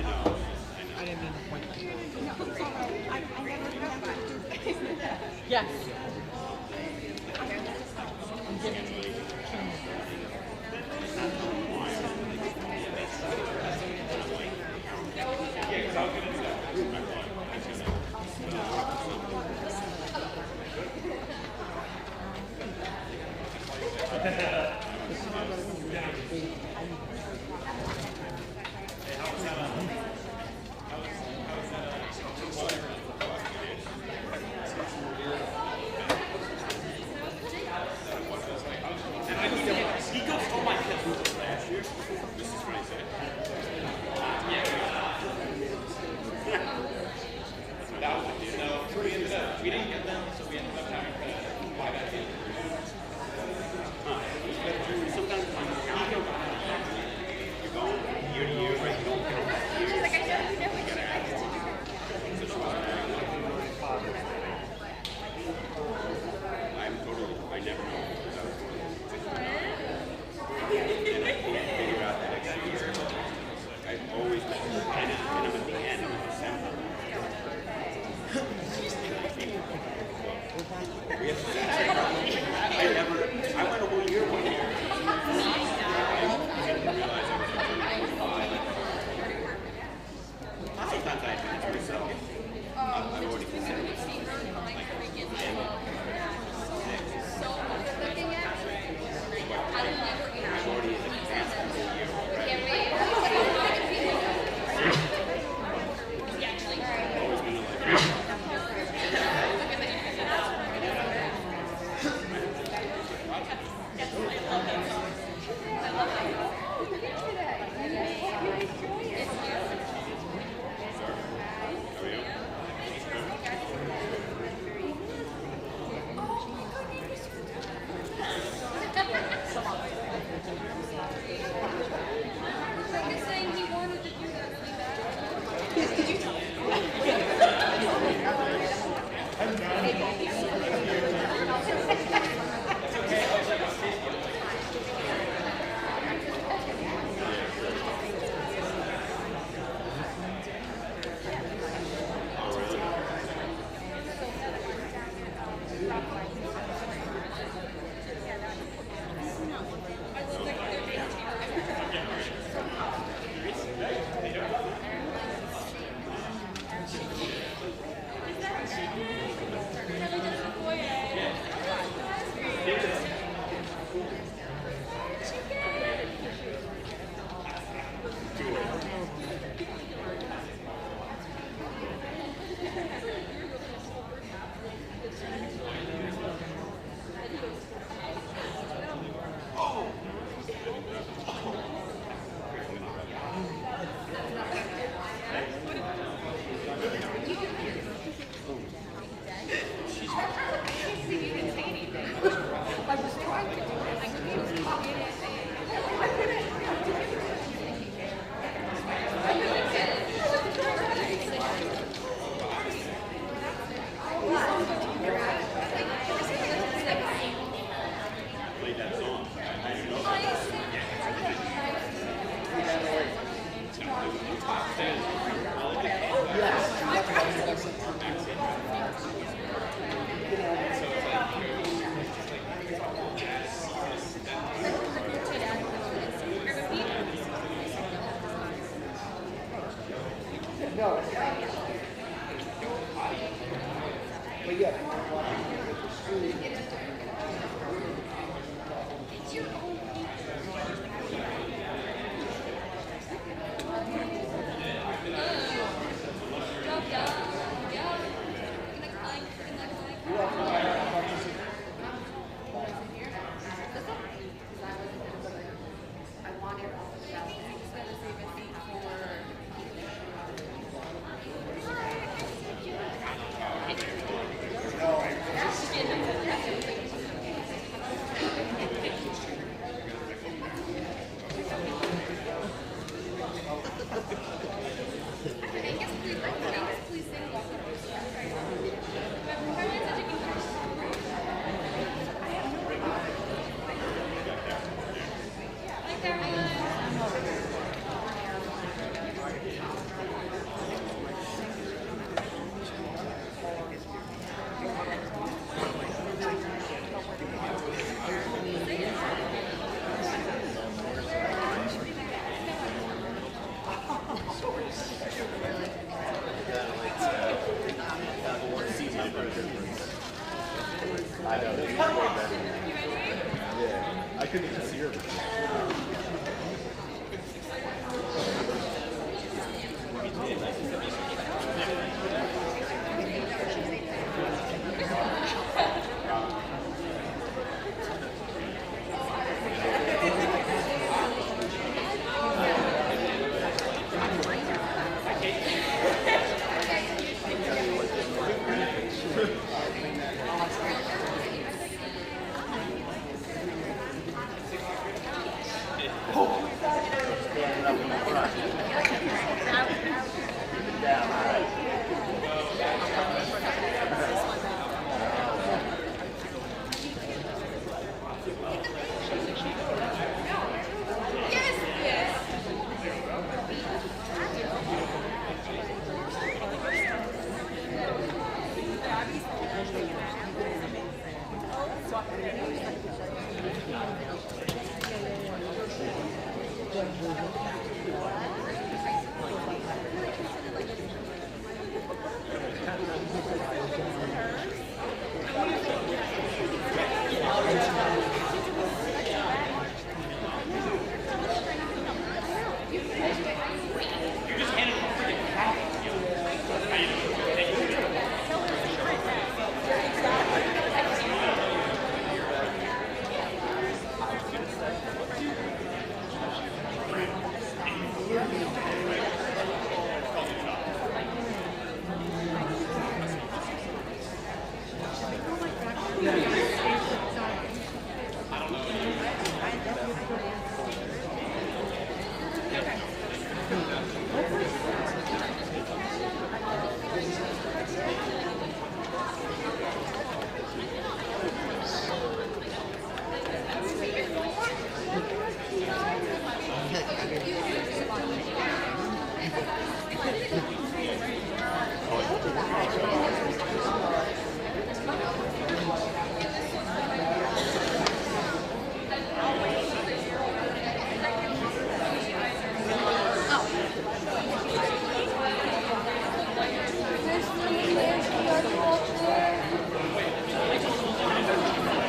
I didn't mean to point that out. No, it's all right. I never remember. Yes.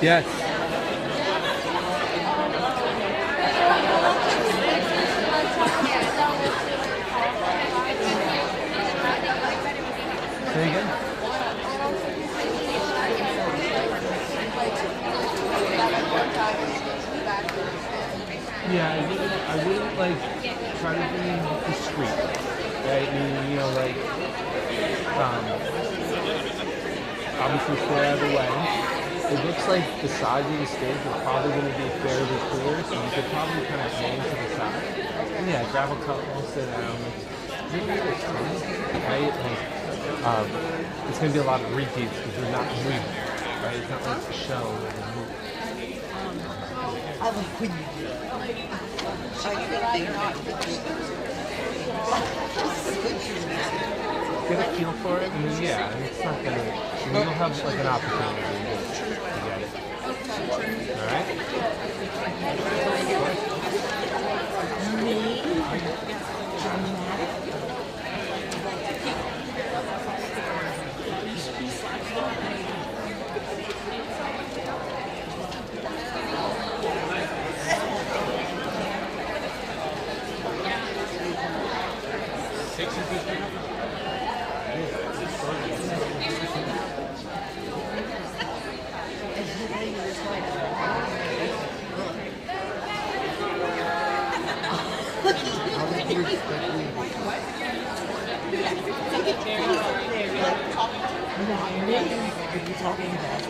Yes. Say again? Yeah, I wouldn't like try to be discreet, right? Meaning, you know, like, obviously stay out of the way. It looks like the sides of the stage are probably going to be fairly clear, so you could probably kind of aim to the side. And yeah, grab a couple, sit down. Maybe it's right? Like, it's going to be a lot of repeats because you're not moving, right? It's not like a show where you move. I like when you do it. Get a feel for it, and yeah, it's not going to, you'll have like an opportunity to get it. Alright? Me? Dramatic? Are you talking about?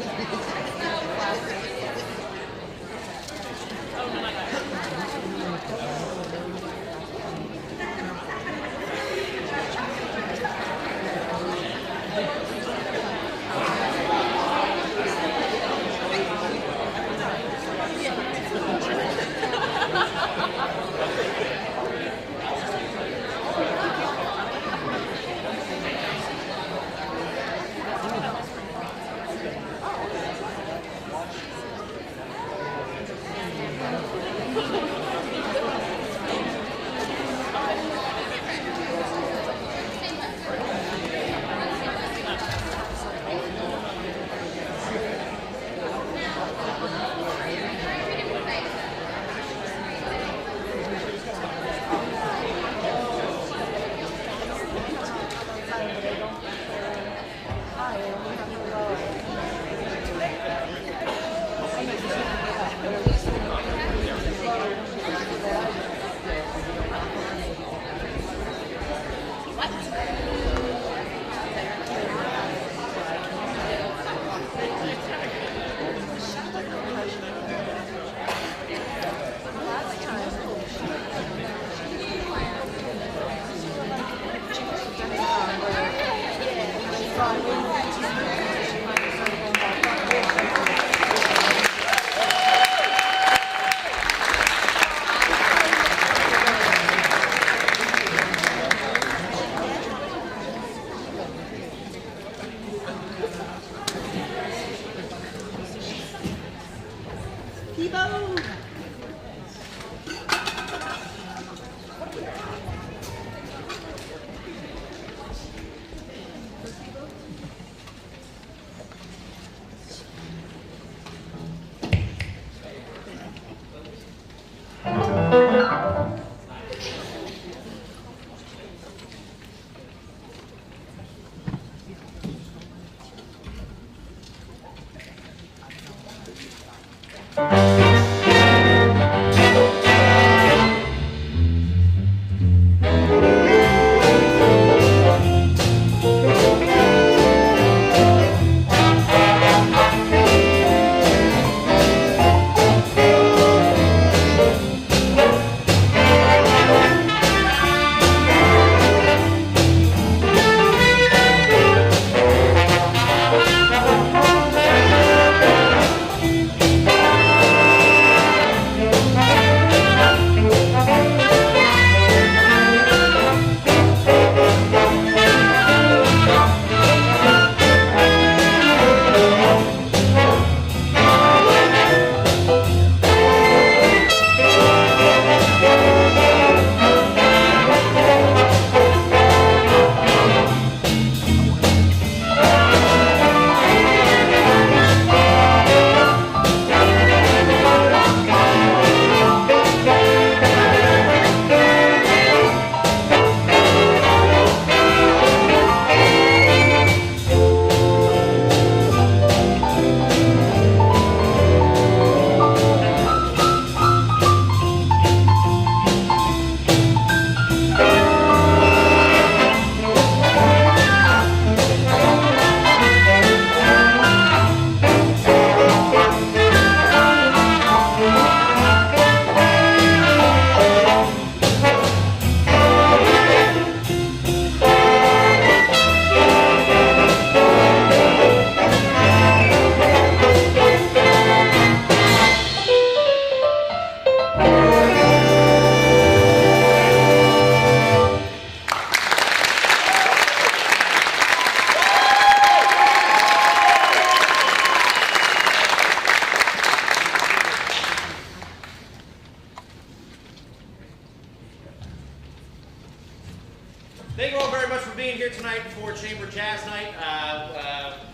Thank you all very much for being here tonight for Chamber Jazz Night.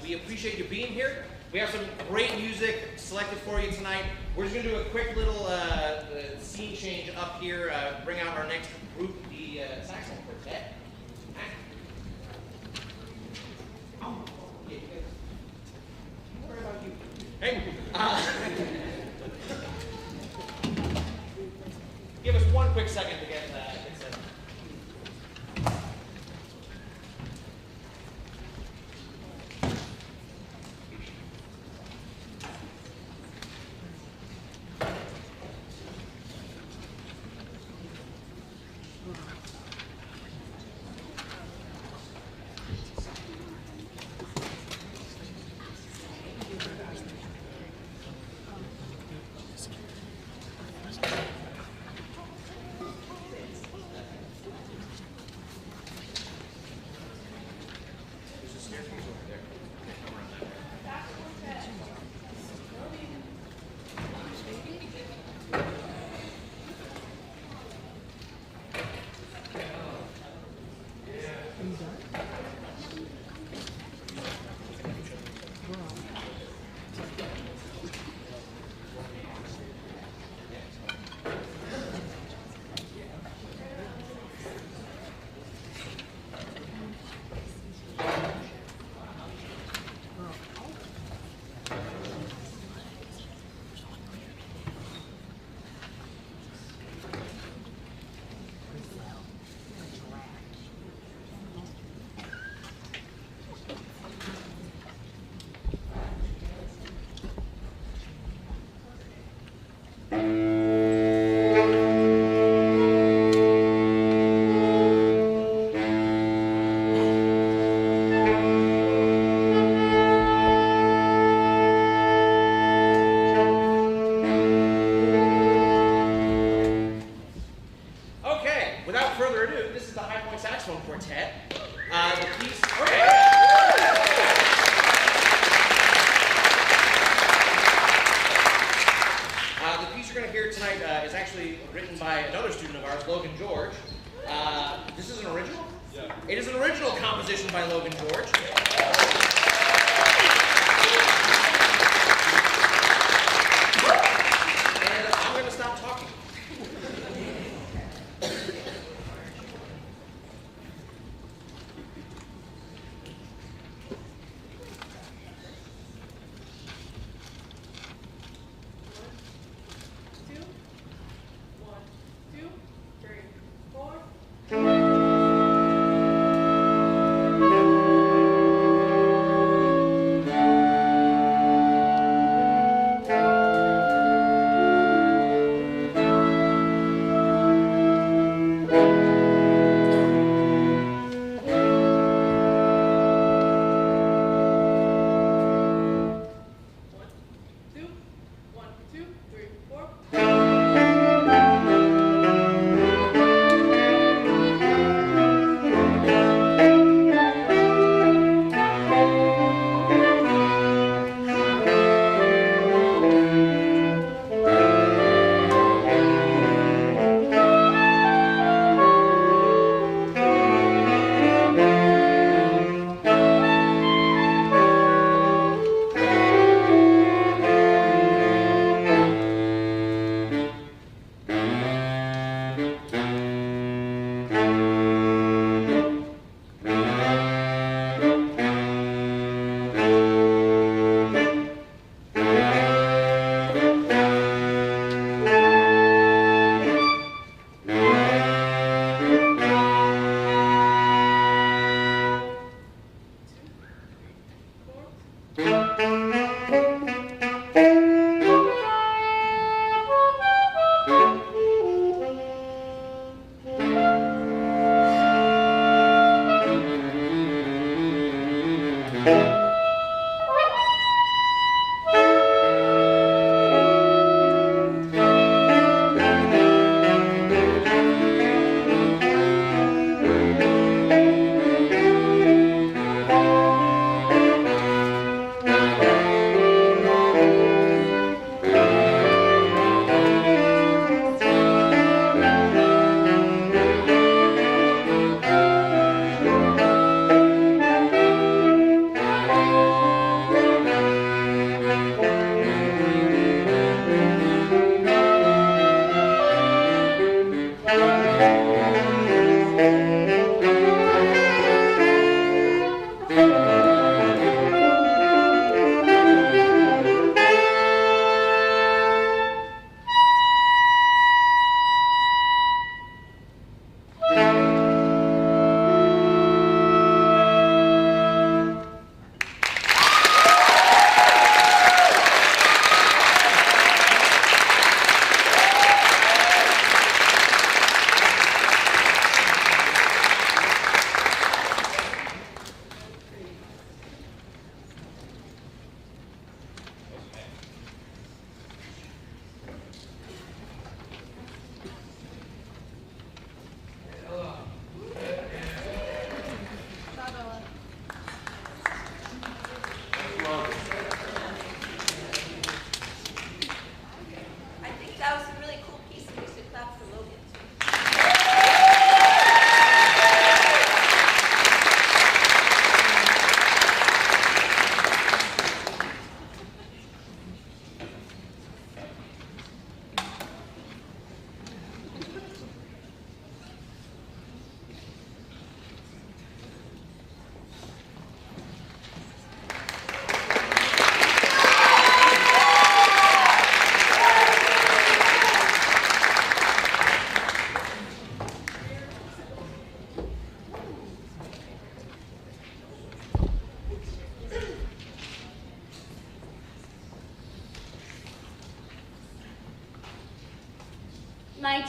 We appreciate you being here. We have some great music selected for you tonight. We're just going to do a quick little scene change up here, bring out our next group, the Saxophone Quartet. Oh, yeah, you guys. Don't worry about you. Hey, give us one quick second to get set up.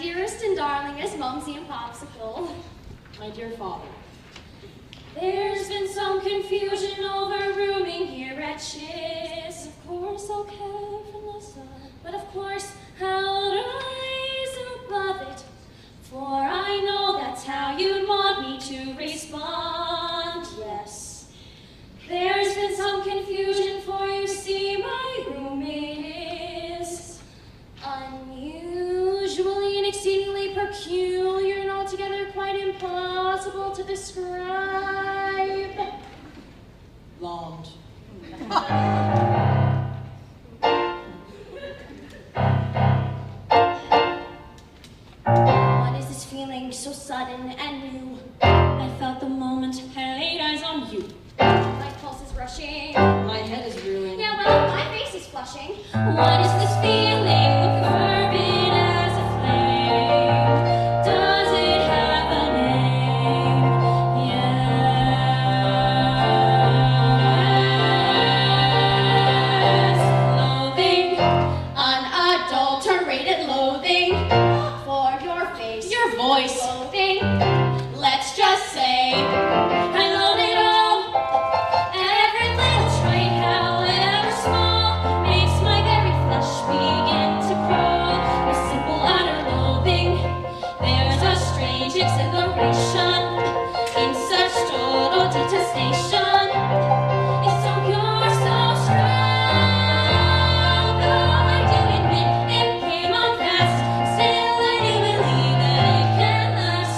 dearest and darlingest Mumsy and Popsicle. My dear father. There's been some confusion over rooming here at Chiss. Of course I'll care from the sun, but of course I'll rise above it. For I know that's how you'd want me to respond, yes. There's been some confusion, for you see my roommate is unusually and exceedingly peculiar and altogether quite impossible to describe. Blonde. What is this feeling so sudden and new? I felt the moment I laid eyes on you. My pulse is rushing. My head is reeling. Yeah, well, my face is flushing. What is this feeling, fervid as a flame? Does it have a name? Yes. Loathing, unadulterated loathing for your face, Your voice. loathing. Let's just say I loathe it all. Every little trait, however small, makes my very flesh begin to crawl. With simple utter loathing, there's a strange exhilaration in such total detestation. It's so pure, so strong. Though I do admit it came on fast, still I do believe that it can last.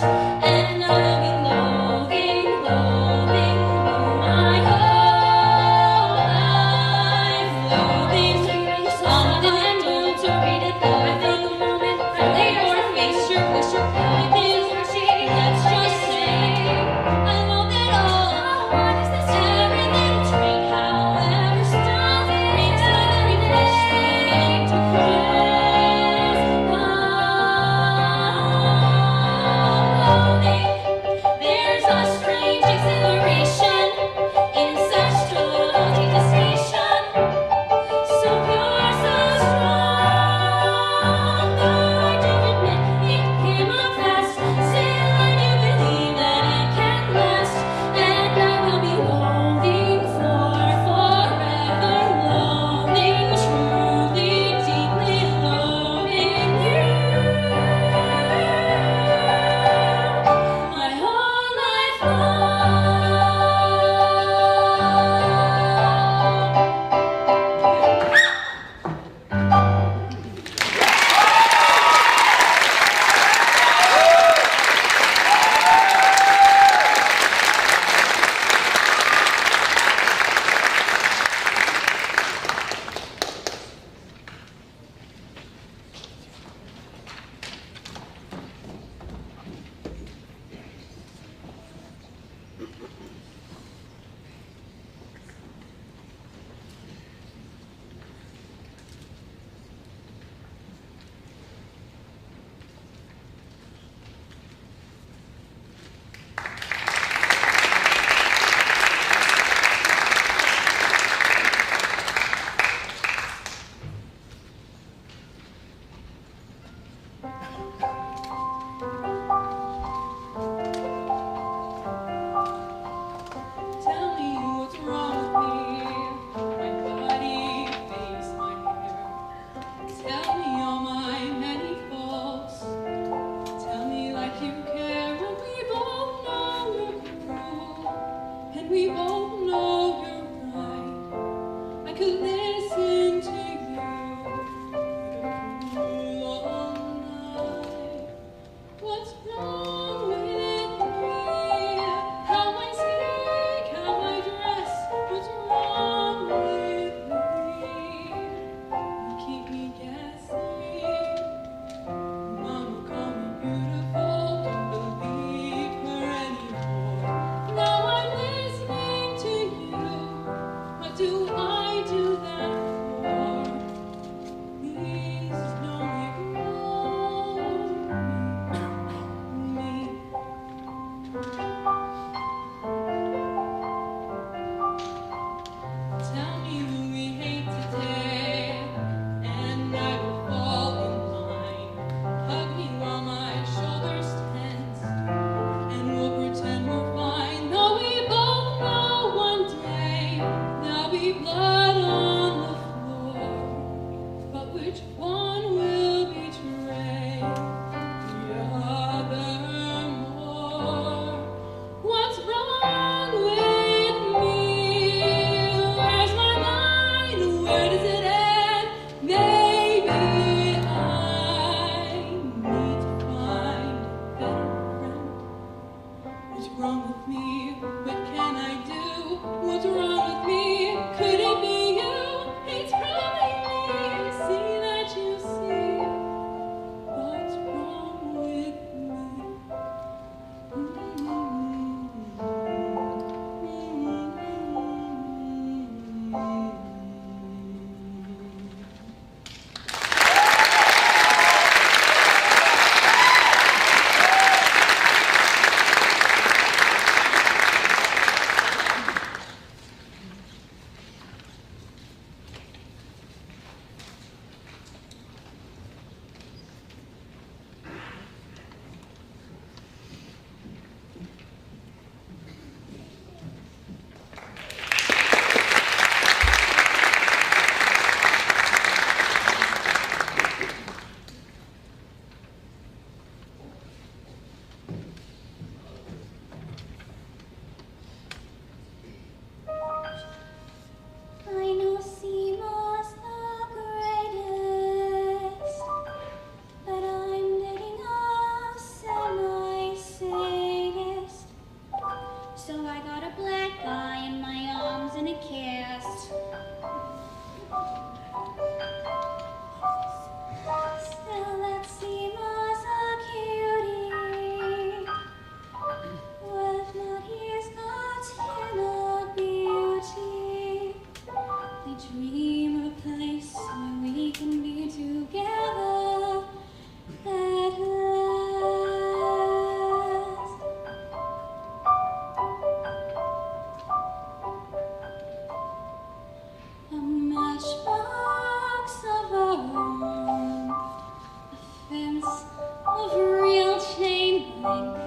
blink.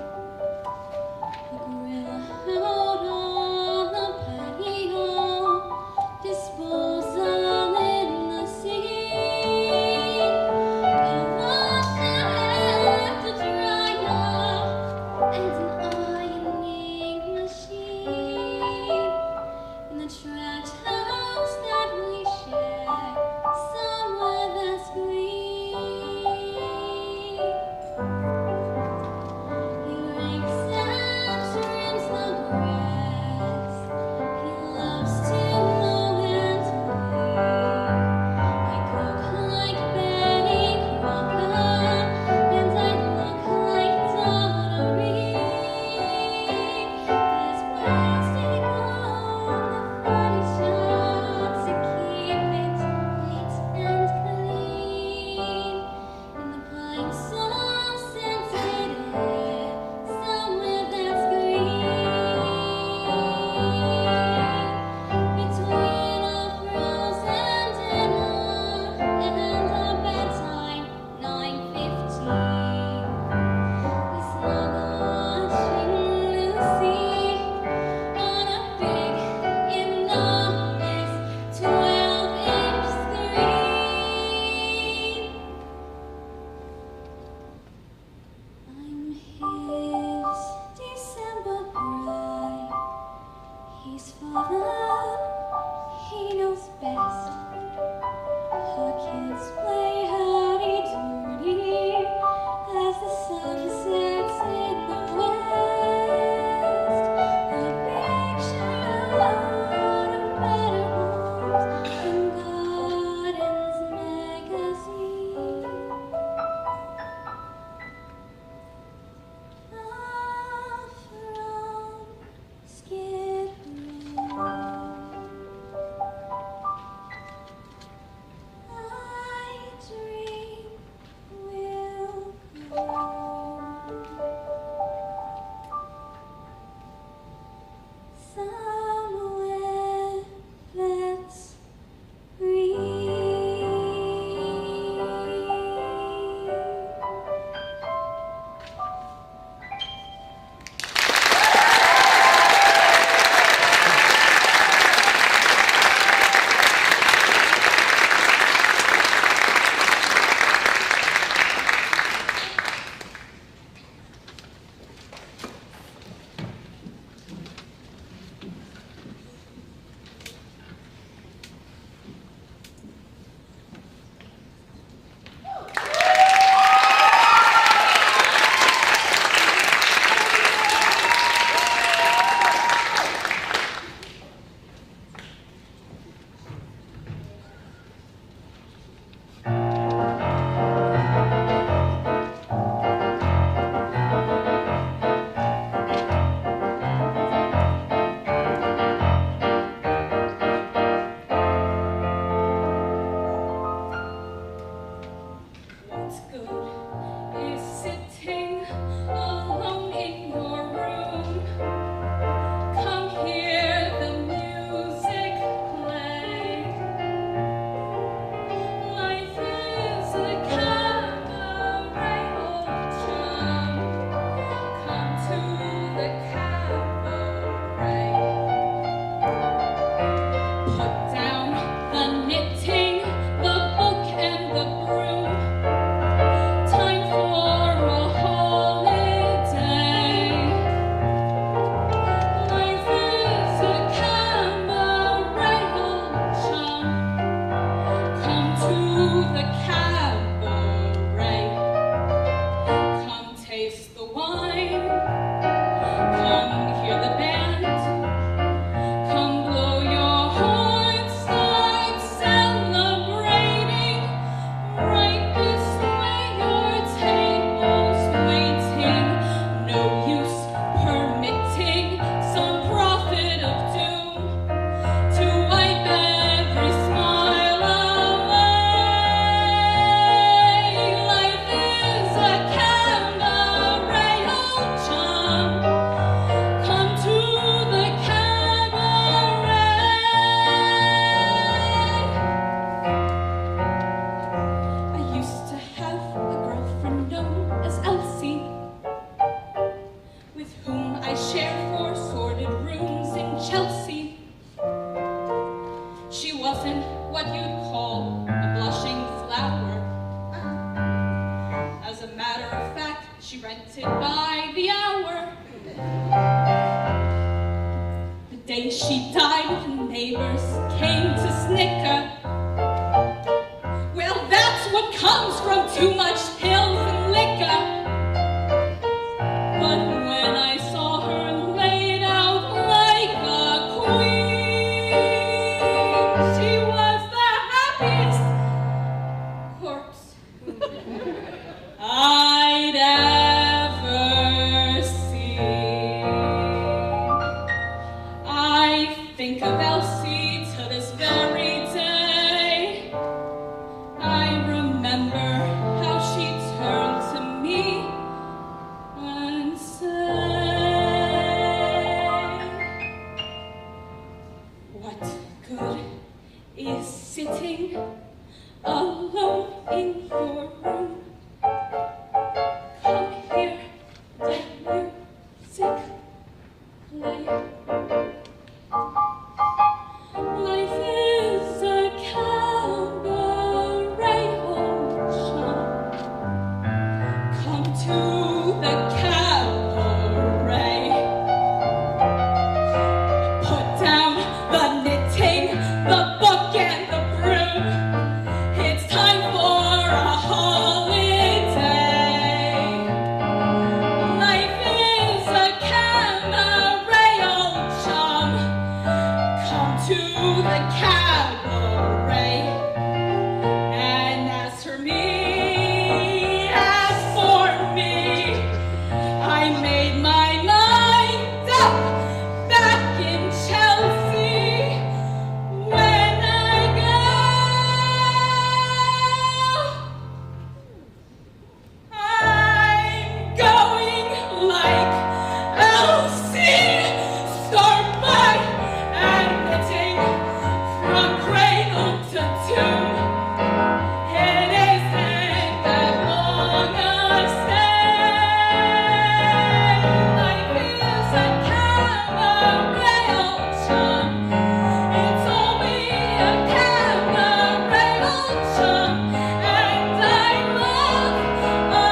A gorilla out on the patio, disposal in the sea. A wash left to dry up, and an ironing machine. In the tract house that we share, somewhere that's green. He rakes and trims the grass. He loves to mow and weed. I cook like Betty Crocker, and I look like Donna Reed. There's plastic on the furniture to keep it neat and clean. In the pine saw scented air, somewhere that's green. Between a frozen dinner and a bedtime 9:15, we snuggle watching Lucy on a big, enormous 12-inch screen. I'm his December bride. He's father, he knows best. Her kids play howdy-doody as the sun sets in the west. A picture of better homes and gardens magazine. From Skid Row, I dream will grow somewhere that's green. What's good is sitting alone in your room. Come hear the music play. Life is a cabaret, old chum. Come to the cabaret. Put down the knitting, the book and the broom. Time for a holiday. Life is a cabaret, old chum. Come to the cabaret. Come taste the wine. Come hear the band. Come blow your horn, start celebrating. Right this way, your table's waiting. No use permitting some prophet of doom to wipe every smile away. Life is a cabaret, she rented by the hour. The day she died, the neighbors came to snicker. Well, that's what comes from too much pills and liquor. But when I saw her laid out like a queen, she was the happiest corpse I'd ever seen. I think of Elsie to this very day. I remember how she turned to me and said, "What good is sitting alone in your room? Come here, let music play. Life is a cabaret, old chum. Come to the cabaret. Put down the knitting, the book and the broom. It's time for a holiday. Life is a cabaret, old chum. Come to the cabaret. And as for me, I made my mind up back in Chelsea. When I go, I'm going like Elsie, Starbuck and knitting from cradle to tomb. It isn't that long a stay. Life is a cabaret, old chum. It's only a cabaret, old chum. And I love a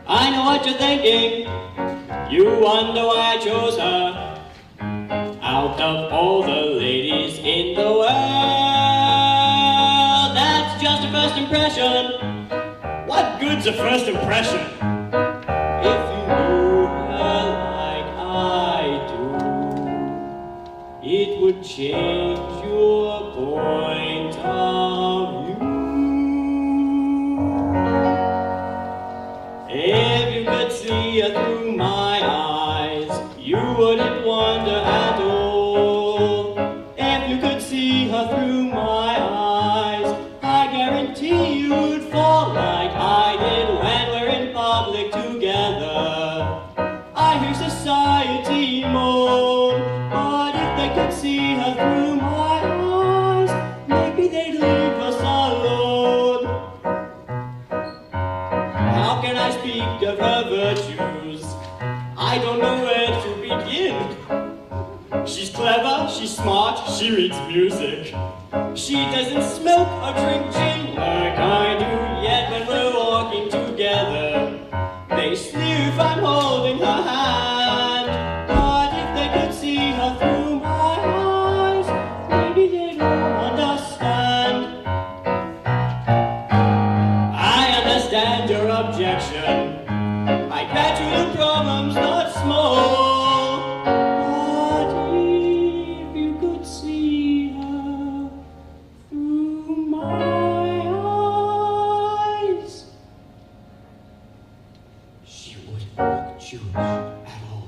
I know what you're thinking. You wonder why I chose her. Out of all the ladies in the world, that's just a first impression. What good's a first impression? If you knew her like I do, it would change your point of view. If you could see her through my eyes, you wouldn't wonder at all. If you could see her through my eyes, I guarantee you'd fall like I did when we're in public together. I hear society moan, but if they could see her through my eyes, maybe they'd leave us alone. How can I speak of her virtues? I don't know where to begin. She's clever, she's smart, she reads music. She doesn't smoke or drink gin like I do, yet when we're walking together, they sneer if I'm holding her hand. But if they could see her through my eyes, maybe they'd understand. objection. I grant you the problem's not small. But if you could see her through my eyes, she wouldn't look Jewish at all.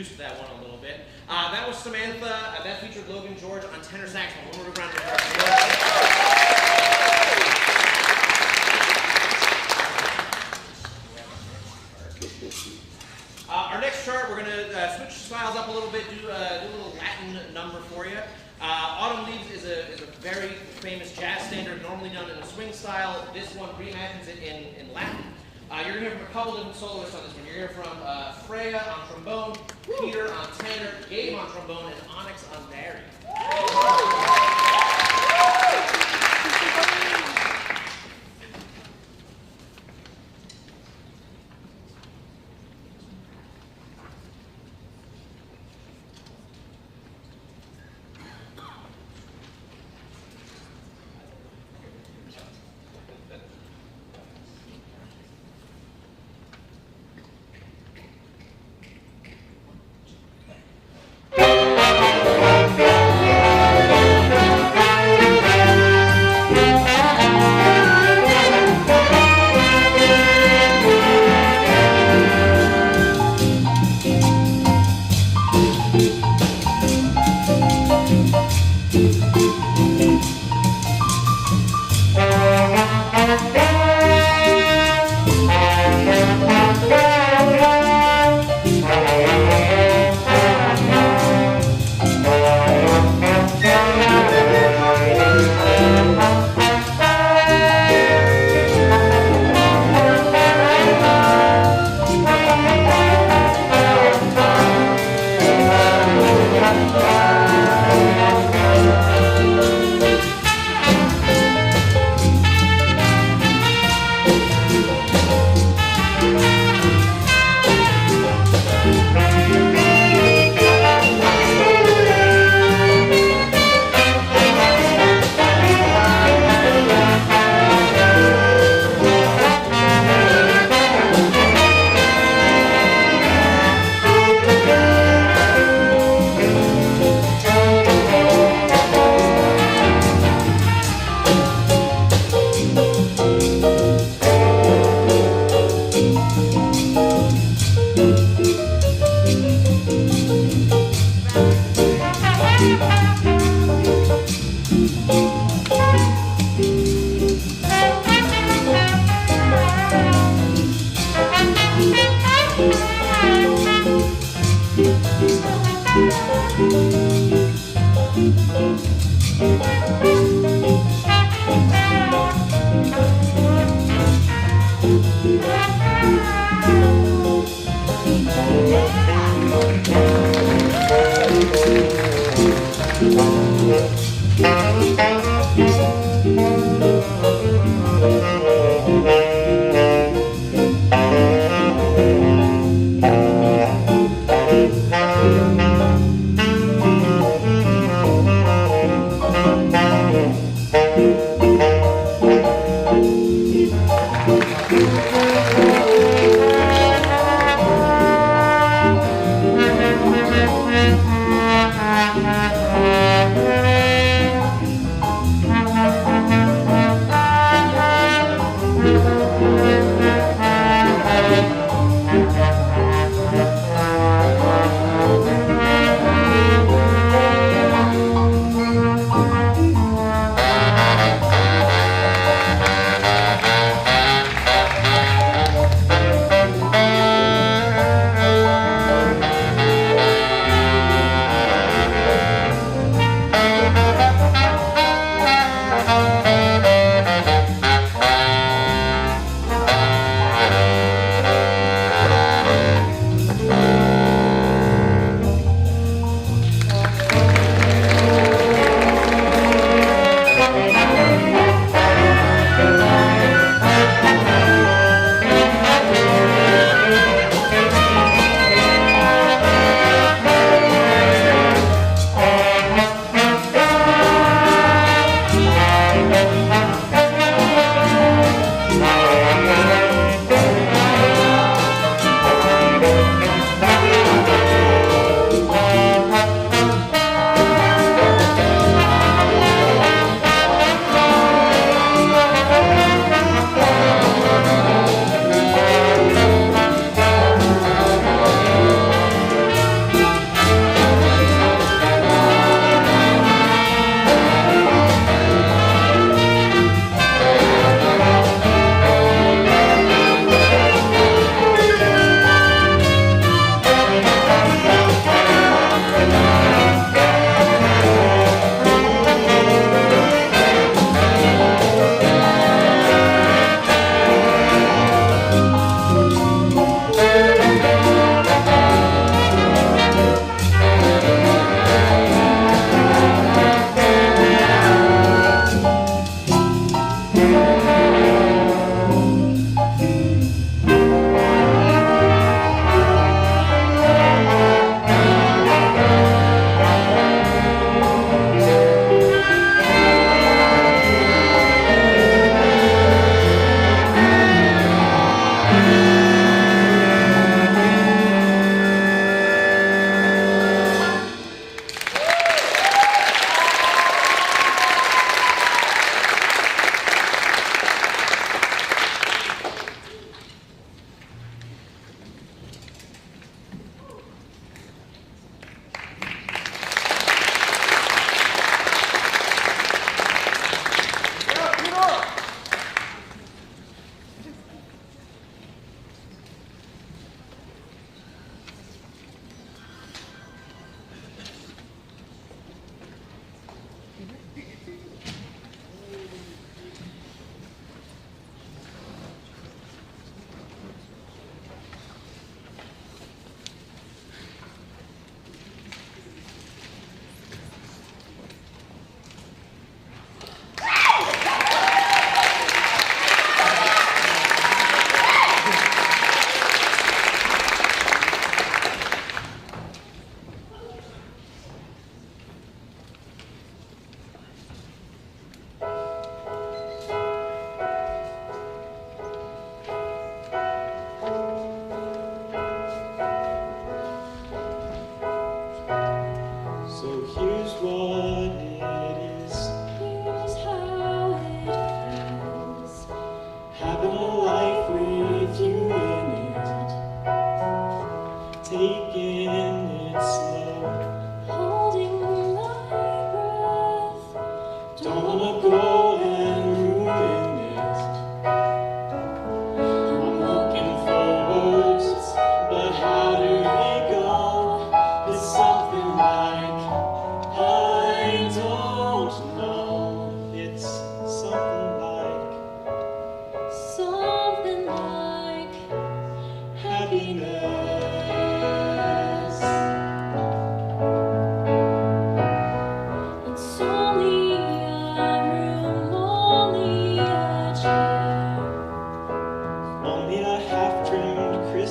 boost that one a little bit. That was Samantha. That featured Logan George on tenor saxophone. One more round of applause. Our next chart, we're going to switch styles up a little bit, do a little Latin number for you. Autumn Leaves is a very famous jazz standard, normally done in a swing style. This one reimagines it in Latin. You're going to hear from a couple different soloists on this one. You're going to hear from Freya on trombone, Peter on tenor, Gabe on trombone, and Onyx on bari.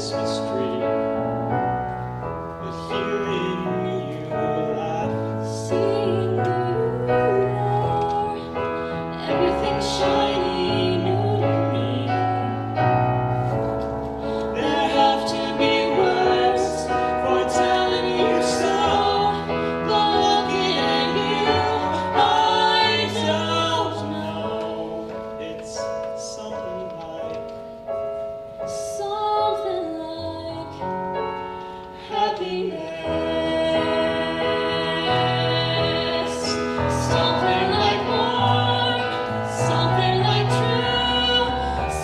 Christmas tree. But hearing you laugh, Seeing you there, everything shiny new to me. there have to be words for telling you so. But looking at you, I don't know. It's something like Something like happiness. Something like warm, something like true,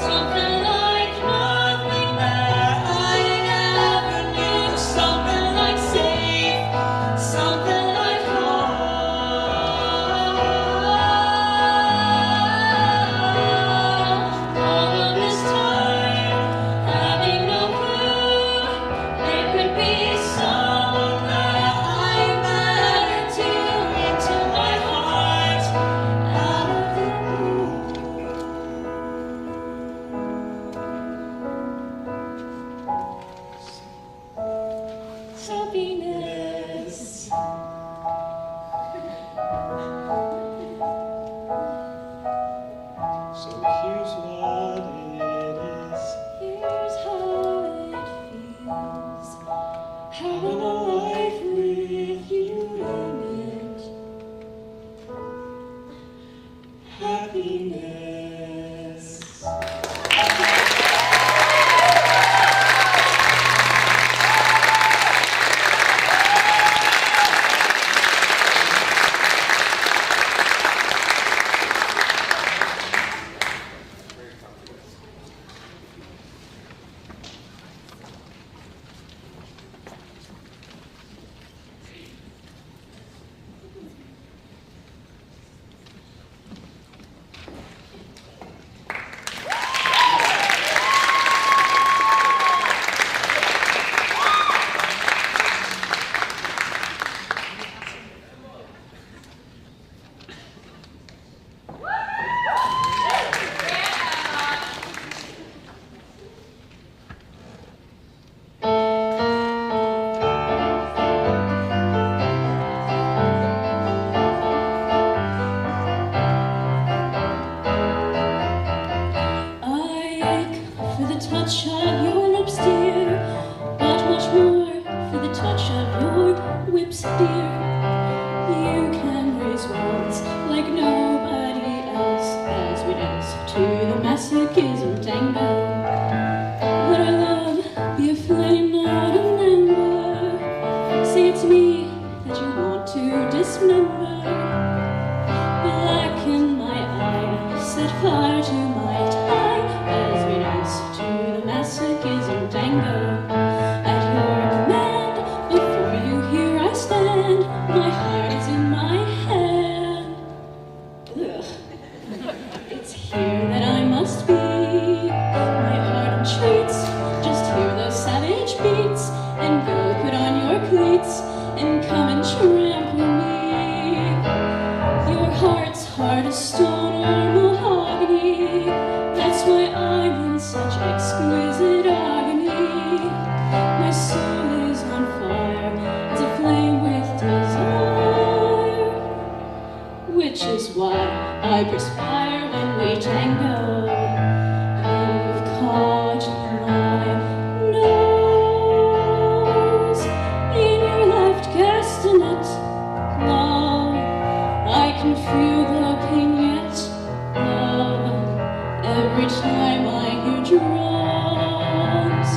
something like nothing that I ever knew. Something like safe, something like home. All of this time, having no clue, there could be someone that I matter to into my heart out of the blue. Happiness. so. Here's what it is. Here's how it feels, having a life with you in it. Happiness. I ache for the touch of your lips, dear, but much more for the touch of your whips, dear. You can raise wands like nobody else as we dance to the masochism tango. Let our love be a flame, not an ember. Say it's me that you want to dismember. Blacken my eye, set fire to my tie as we dance to the masochism tango. At your command, before you here I stand. My heart is in my hand. Ugh. It's here that I must be. My heart entreats. Just hear those savage beats, and go put on your cleats and come and trample me. Your heart's hard as stone or mahogany. That's why I'm in such exquisite agony. My soul is on fire, it's aflame with desire, which is why I perspire when we tango. You've caught my nose in your left castanet. Love, I can feel the pain yet. Love, every time I hear drums,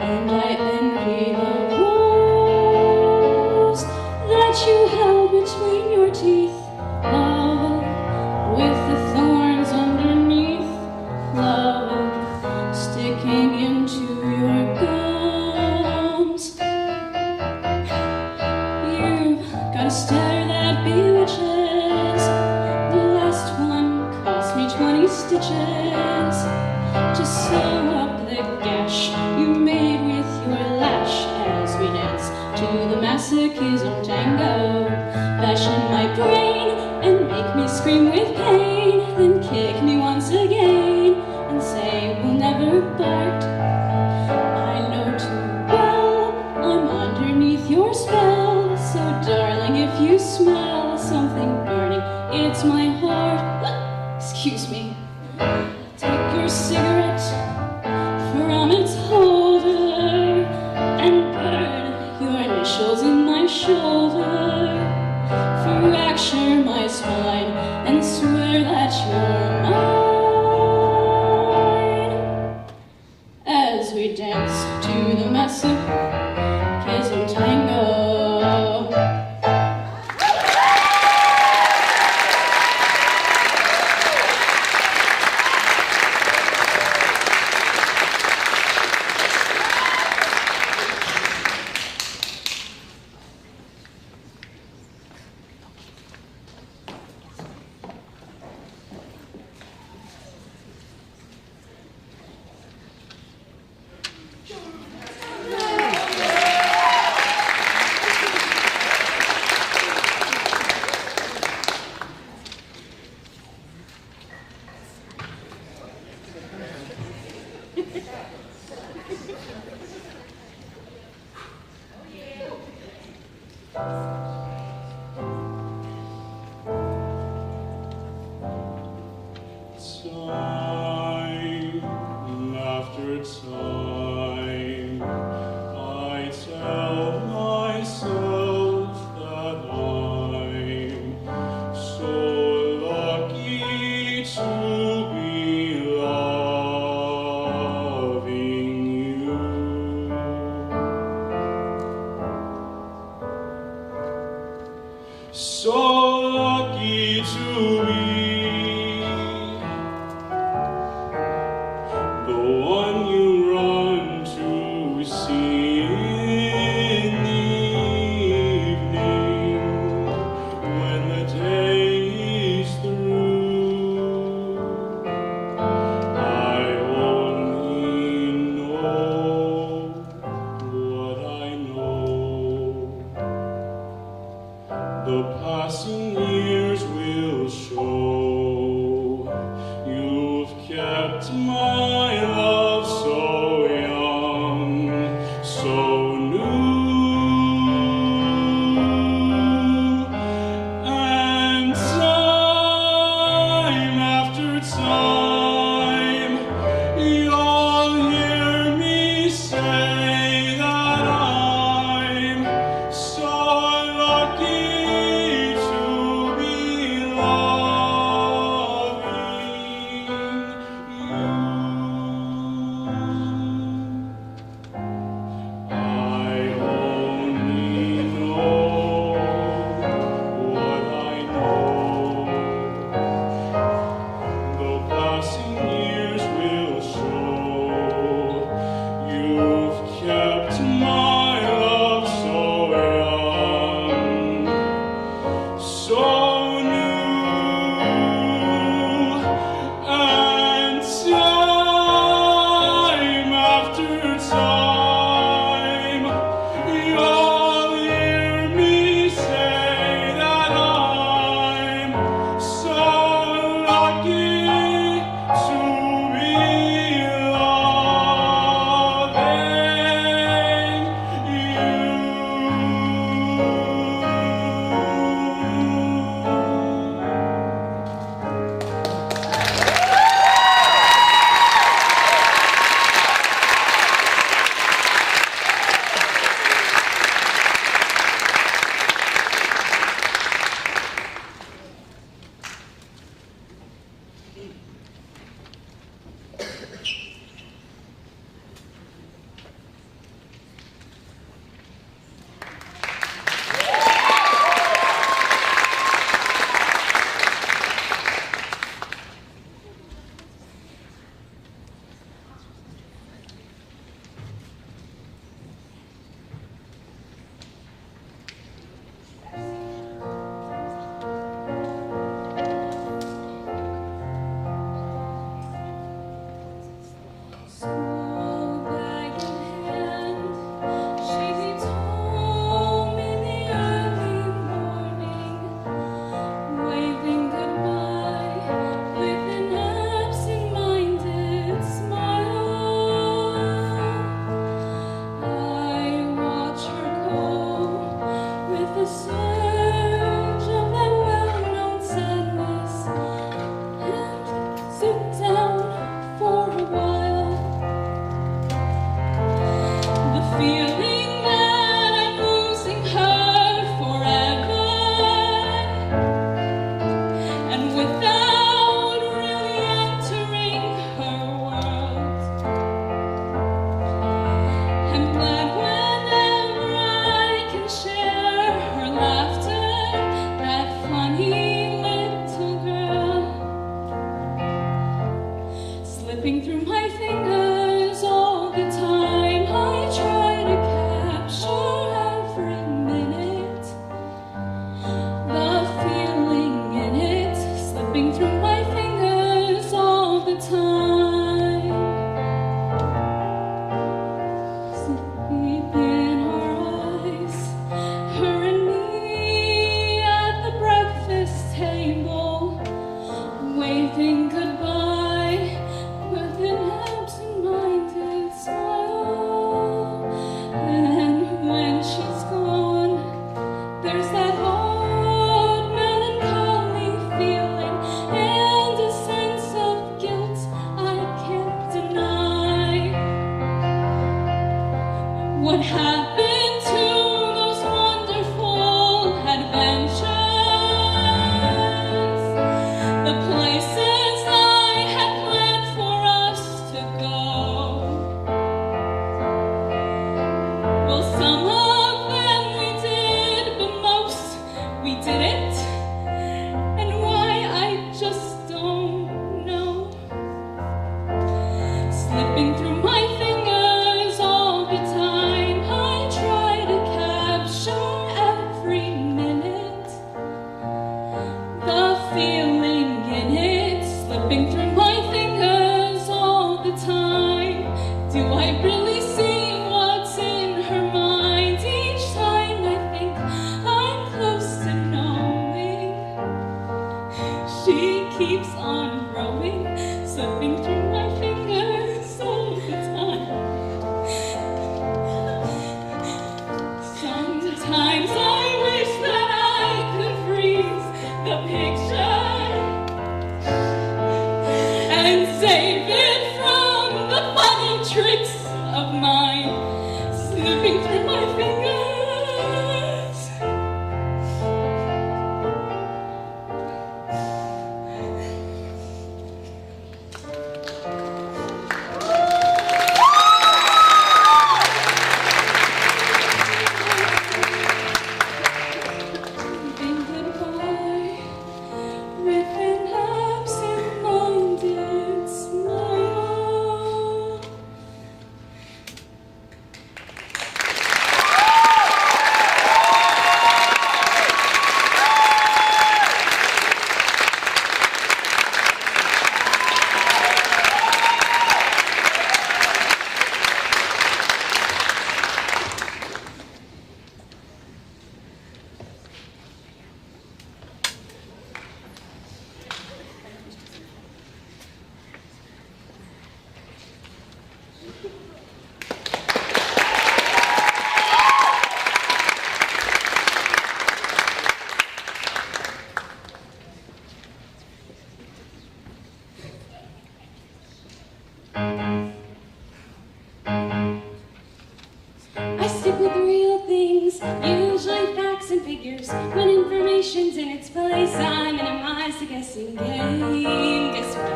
and I envy the rose that you held between your teeth. Love, with the thorns underneath. Love, sticking into your gums. You've got a stare that bewitches. The last one cost me 20 stitches to sew up the gash you made with your lash as we dance to the masochism tango. Fashion my brain and make me scream with pain, then kick me once again and say we'll never part. I one you run to see in the evening when the day is through. I only know what I know. The passing years will show you've kept my love so slipping through my fingers all the time. I try to capture every minute, the feeling in it, slipping through my fingers all the time. Do I really see what's in her mind? Each time I think I'm close to knowing, she keeps on growing, slipping through my fingers all the time. Sometimes I wish that I could freeze the picture and save it from the funny tricks of mine, slipping through my fingers. Waving goodbye with an absent-minded smile. I stick with real things, usually facts and figures. When information's in its place, I minimize the guessing game. Guess what?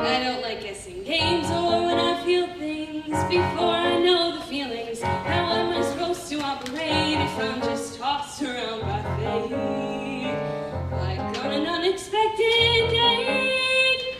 I don't like guessing games, or when I feel things before I know the feelings. How am I supposed to operate if I'm just tossed around by fate? Like on an unexpected date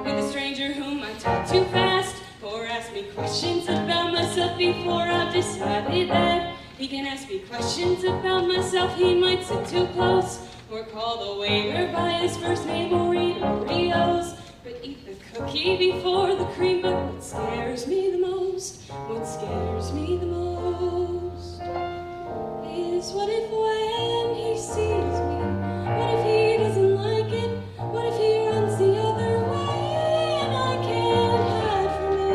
with a stranger whom I talk too fast, or ask me questions about myself before I've decided that he can ask me questions about myself. He might sit too close, or call the waiter by his first name, or eat Oreos, but eat the cookie before the cream. But what scares me the most, what scares me the most, is what if when he sees me, what if he doesn't like it, what if he runs the other way and I can't hide from it?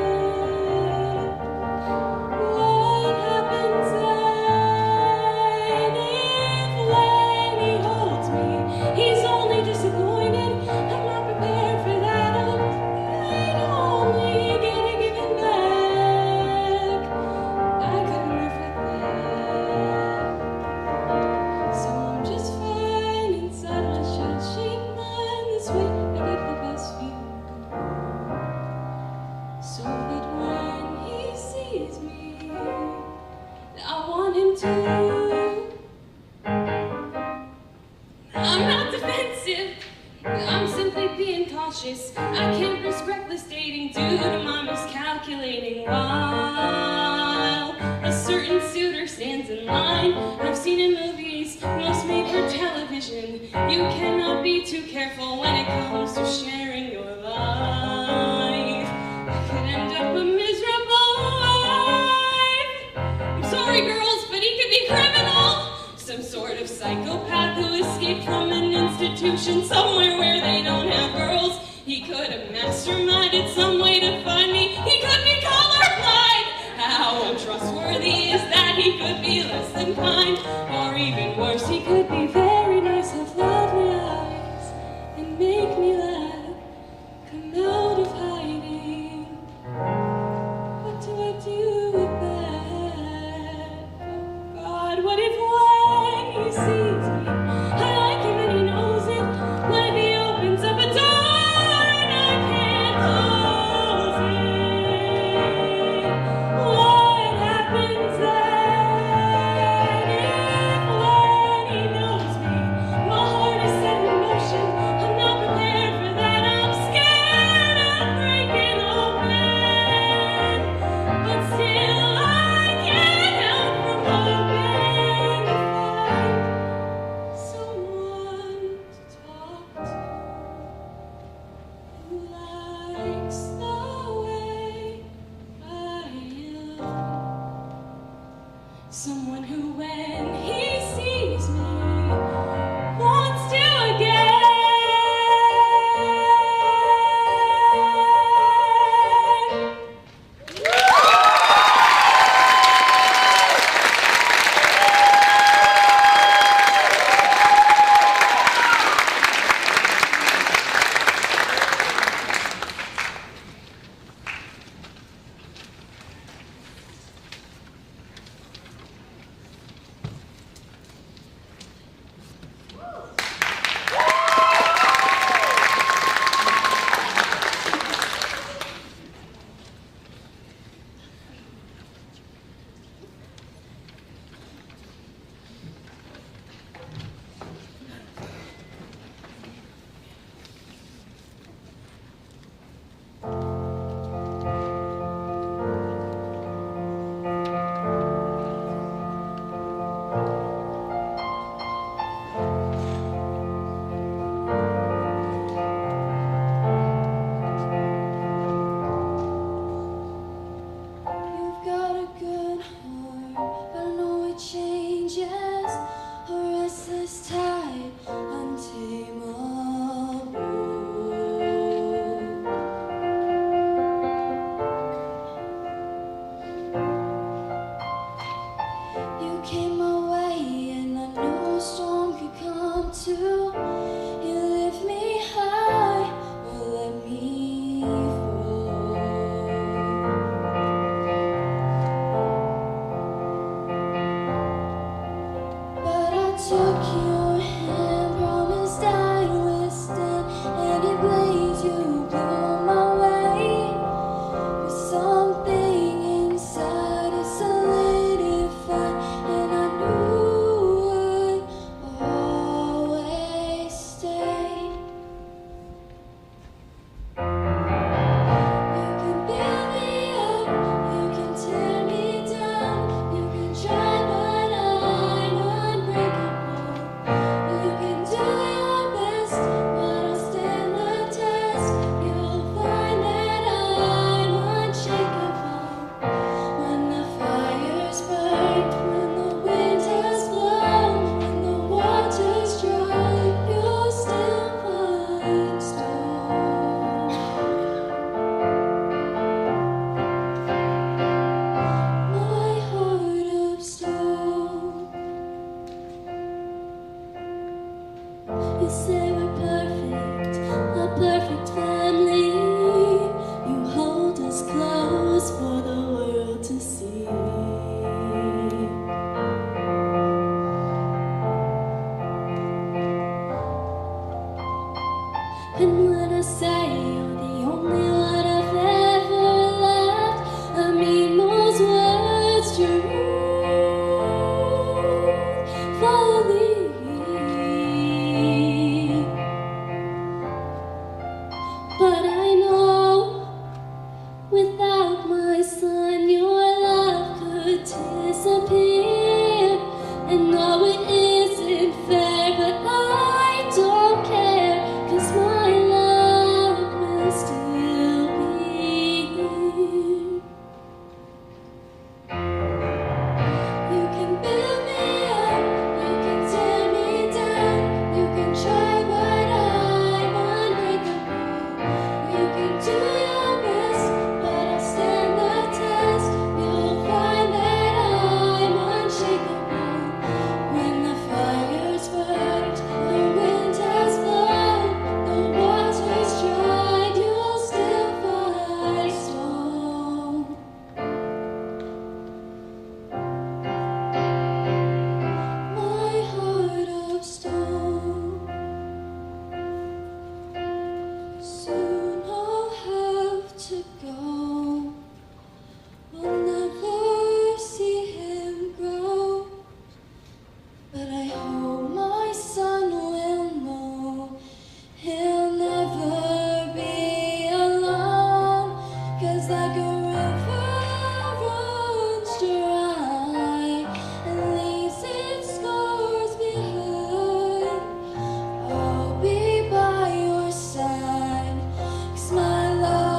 What happens then if when he holds me, he's only disappointed? I'm not prepared for that. I'm only gonna give him back. I couldn't live with that. So I'm just fine inside my shell-shaped mind. This way I get the best view, so that when he sees me, I want him to. I'm not defensive, I'm simply being cautious. I can't risk reckless dating due to my miscalculating. While a certain suitor stands in line, I've seen in movies, most made for television, you cannot be too careful when it comes to sharing your life. I could end up a miserable wife. I'm sorry, girls, but he could be criminal. Some sort of psychopath who escaped from an institution somewhere where they don't have girls. He could have masterminded some way to find me. He could be colorblind. How untrustworthy is that? He could be less than kind, or even worse, he could be very nice, have lovely eyes, and make me laugh, come out of hiding. What do I do with that? Oh God, what if when he sees me, I like him and he knows it? What if he opens Someone who, when he sees me, wants to again. You say we're perfect, a perfect family. You hold us close for the world to see. And when I say you're the only one I've ever loved, I mean those words true. Follow me. But I know without my son your love could disappear. And no, it isn't fair, but I don't care, 'cause my love will still be here. You can build me up, you can tear me down, you can try, but I'm unbreakable. You can do your best, but I'll stand the test. You'll find that I'm unshakable. When the fire's burnt, the wind has blown, the water's dried, you'll still find stone. My heart of stone. Soon I'll have to go. We'll never see him grow. But I hope my son will know he'll never be alone. 'Cause like a river runs dry and leaves its scars behind, I'll be by your side, 'cause my love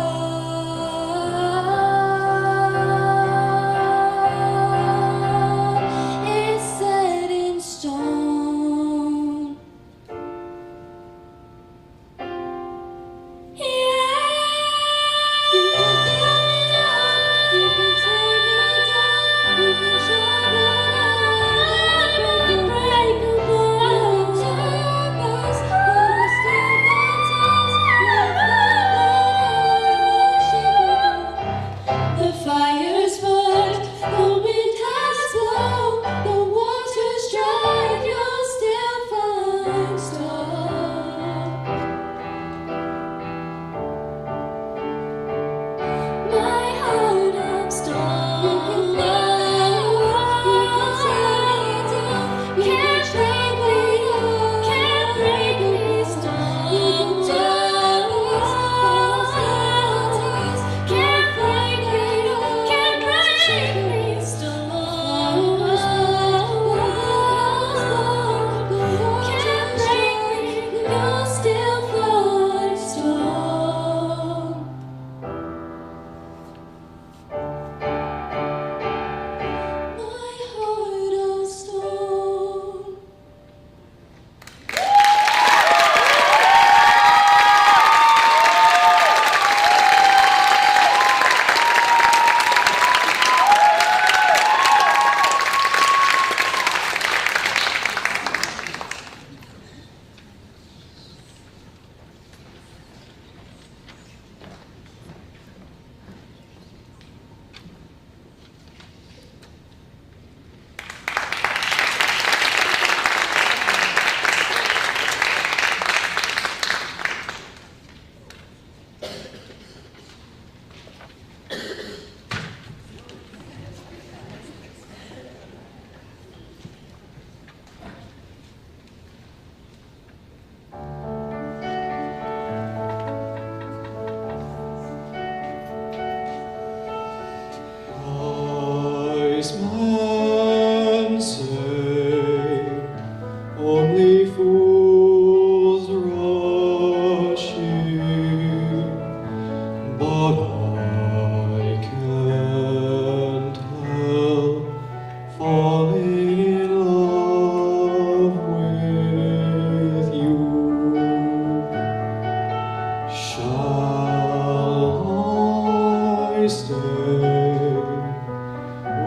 stay?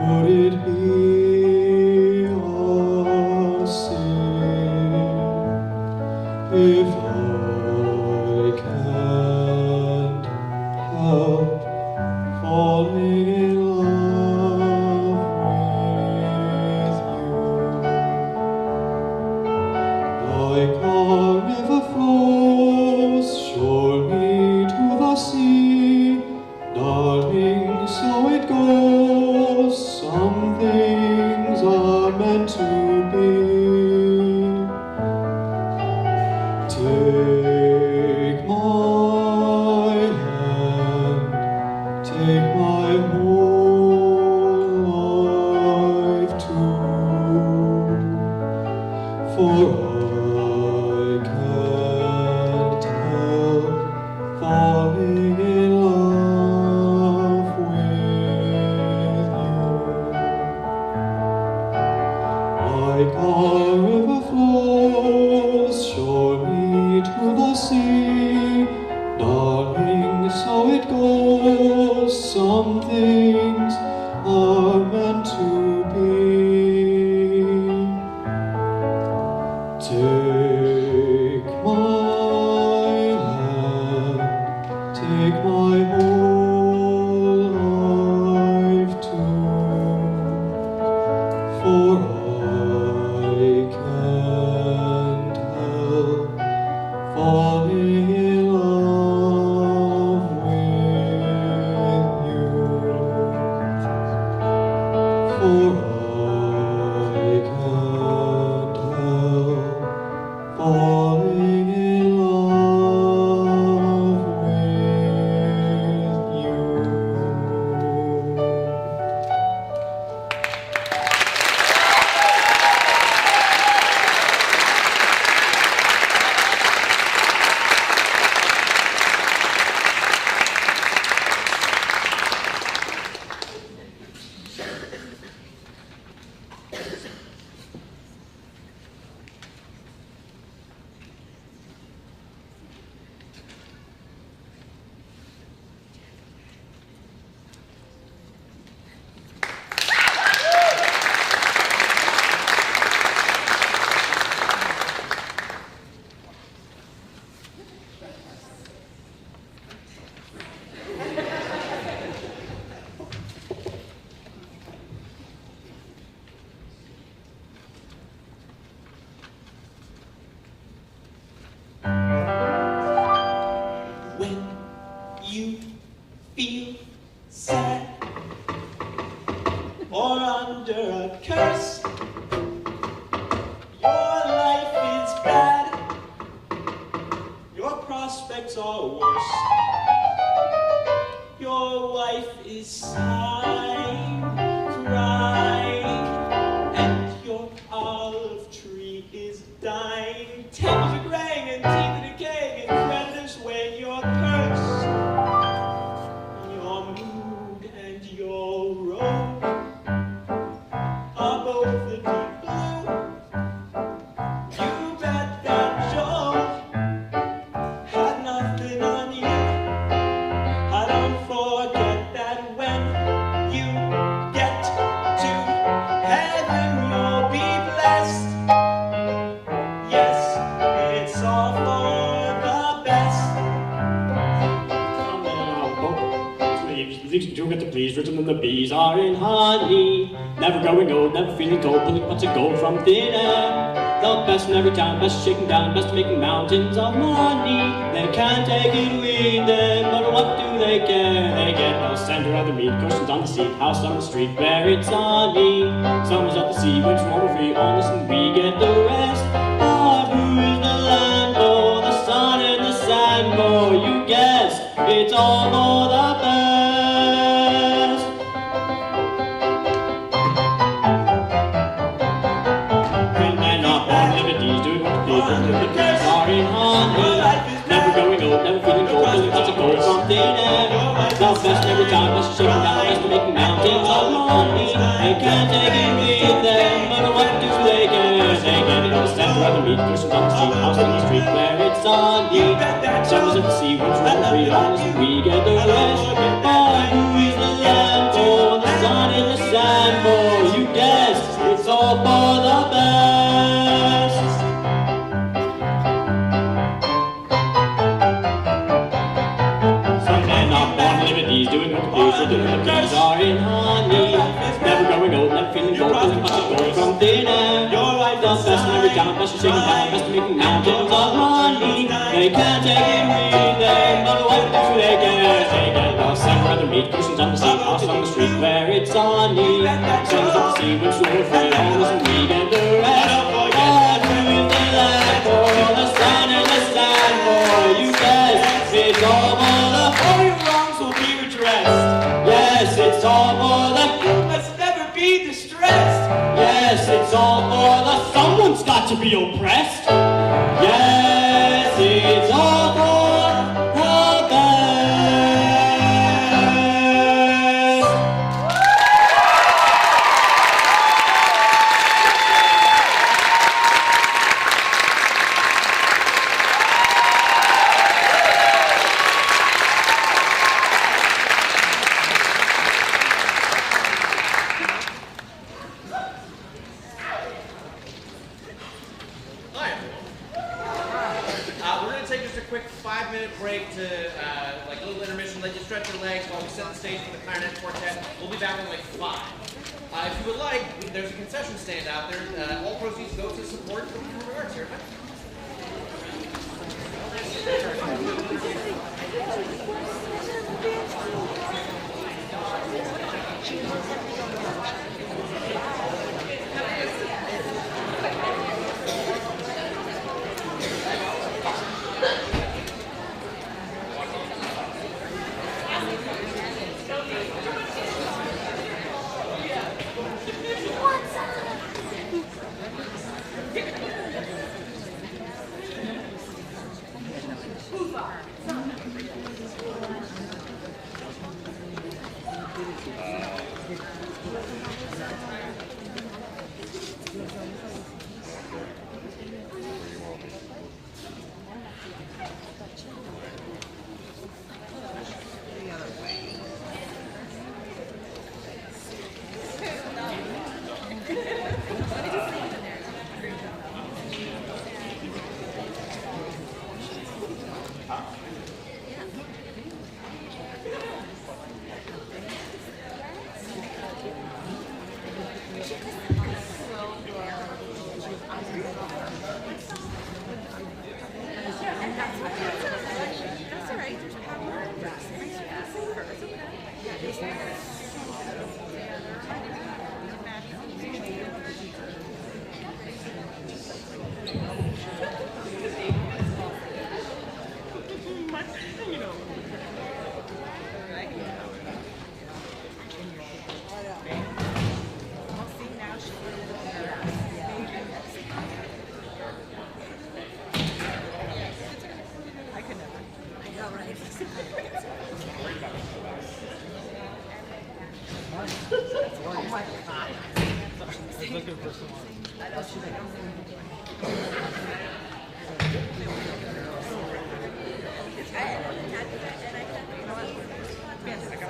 Would it be a sin if I can't help falling in love with you? Like a river flows surely to the sea, darling, so it goes. Some things are meant to be. Take my hand, take my whole life too, for I can't help falling in love with you. Like a river flows surely to the sea, darling, so it goes. Some things are meant to be. Take my hand, take my whole life too, for I can't help falling in love with you. For I can't help falling in love with you. When you feel sad or under a curse, your life is bad, your prospects are worse. Your wife is sighing, crying, and your olive tree is dying. Temples are graying and teeth are decaying, and creditors weigh your purse. Your mood and your robe are both the deep blue. You bet that Joe had nothing on you. I don't forget that when you get to heaven, you'll be blessed. Yes, it's all for the best. Come in our boat, slaves, leaves do get to please, richer than the bees are in honey. Never growing old, never feeling cold, pulling pots of gold from thin air. The best in every town, best shaking down, best making mountains of money. They can't take it with them, but what do they care? They get no center of the meat, cushions on the seat, house on the street where it's sunny. Summers at the sea, winters warm and free, on us and we get the rest. But who is the land for the sun and the sand for? You guessed, it's all for the best. When men are born liberties, doing what they please, the bees are in honey. Never growing old, never feeling cold, pulling pots of gold from thin air. The best every time, best shaking down, best making mountains of money. They can't take it with them, but what do they care? They get it in the center of the meat, cushions on the seat, house on the street where it's sunny. Summers at the sea, winters warm and free, on us and we get the rest. But who is the Cookies are in honey. Never growing old, never feeling cold. Cause the bunch of boys from thin air. Your wife The is best in every town, best in shaking down, best in making mountains of money. They can't take it with them, but what do they get? They get lost and rather meet cushions on the seat, lost on the street where it's sunny. Suns on the sea when shore free homes and we get the rest. What do they like for? The sun and the sand for you guess. It's all for the All your wrongs will be redressed. yes, it's all for the You must never be distressed. yes, it's all for the someone's got to be oppressed. Yes, it's all for the best. Hi, everyone. We're going to take just a quick 5-minute break to, like a little intermission, let you stretch your legs while we set the stage for the clarinet quartet. We'll be back in like 5. If you would like, there's a concession stand out there. All proceeds go to support the performing arts here.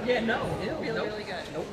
Yeah, no, really good. Nope.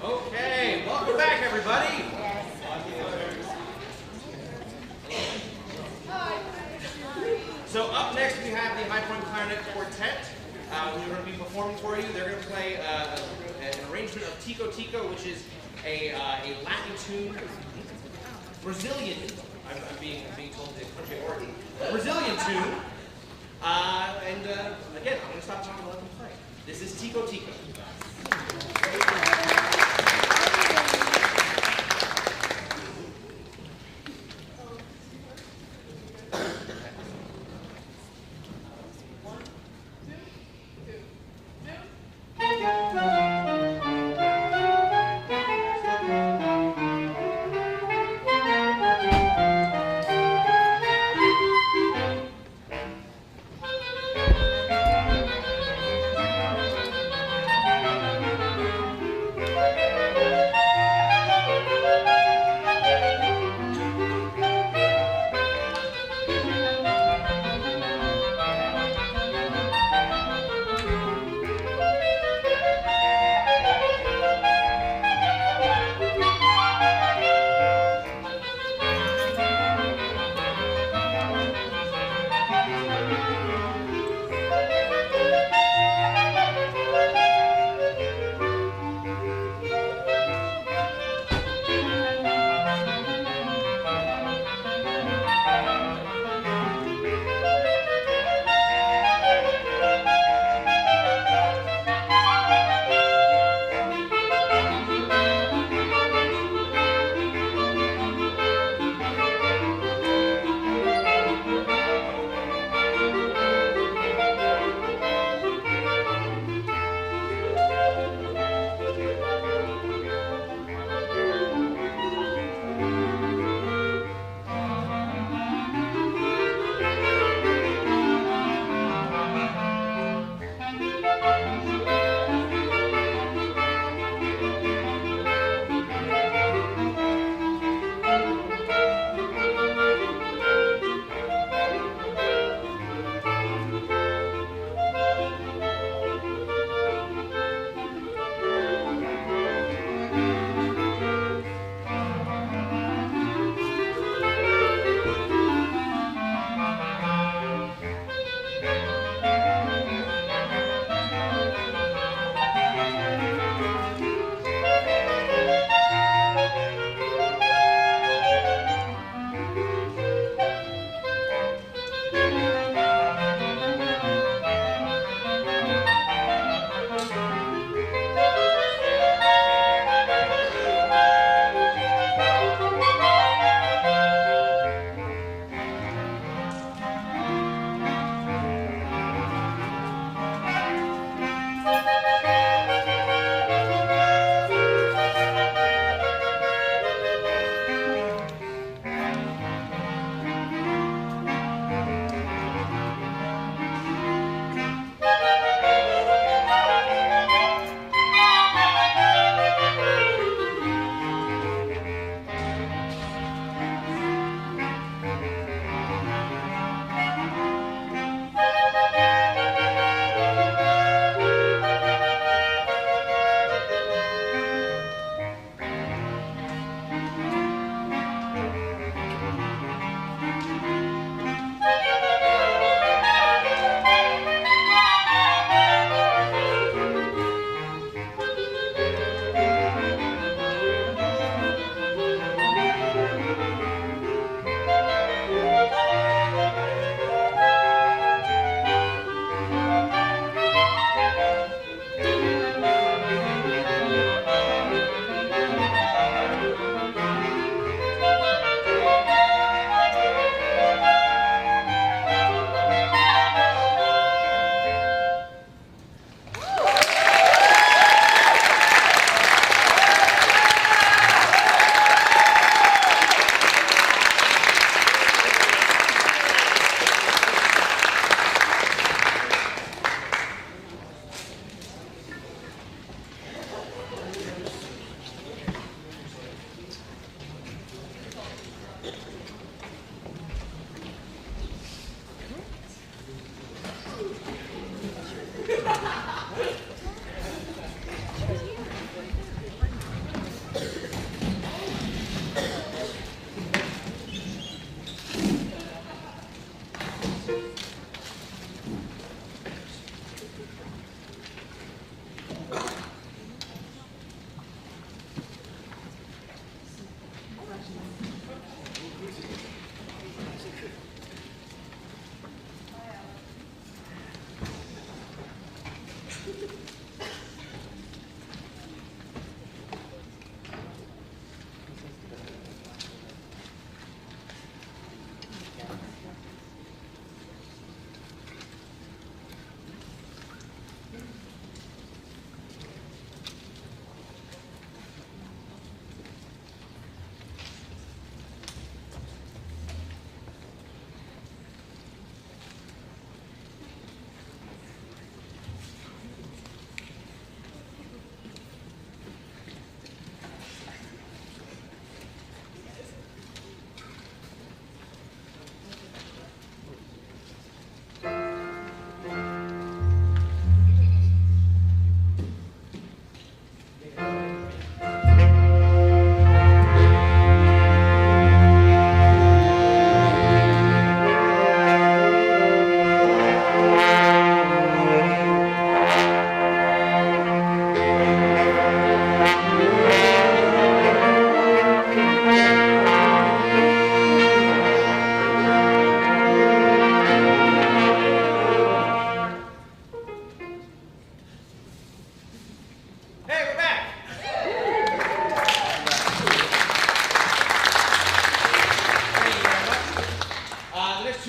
Okay, welcome back, everybody. So up next we have the High Point Clarinet Quartet. We're going to be performing for you. They're going to play an arrangement of Tico Tico, which is a Latin tune, Brazilian. I'm being told the country of origin. Brazilian tune. Again, I'm going to stop talking and let them play. This is Tico Tico. Thank you.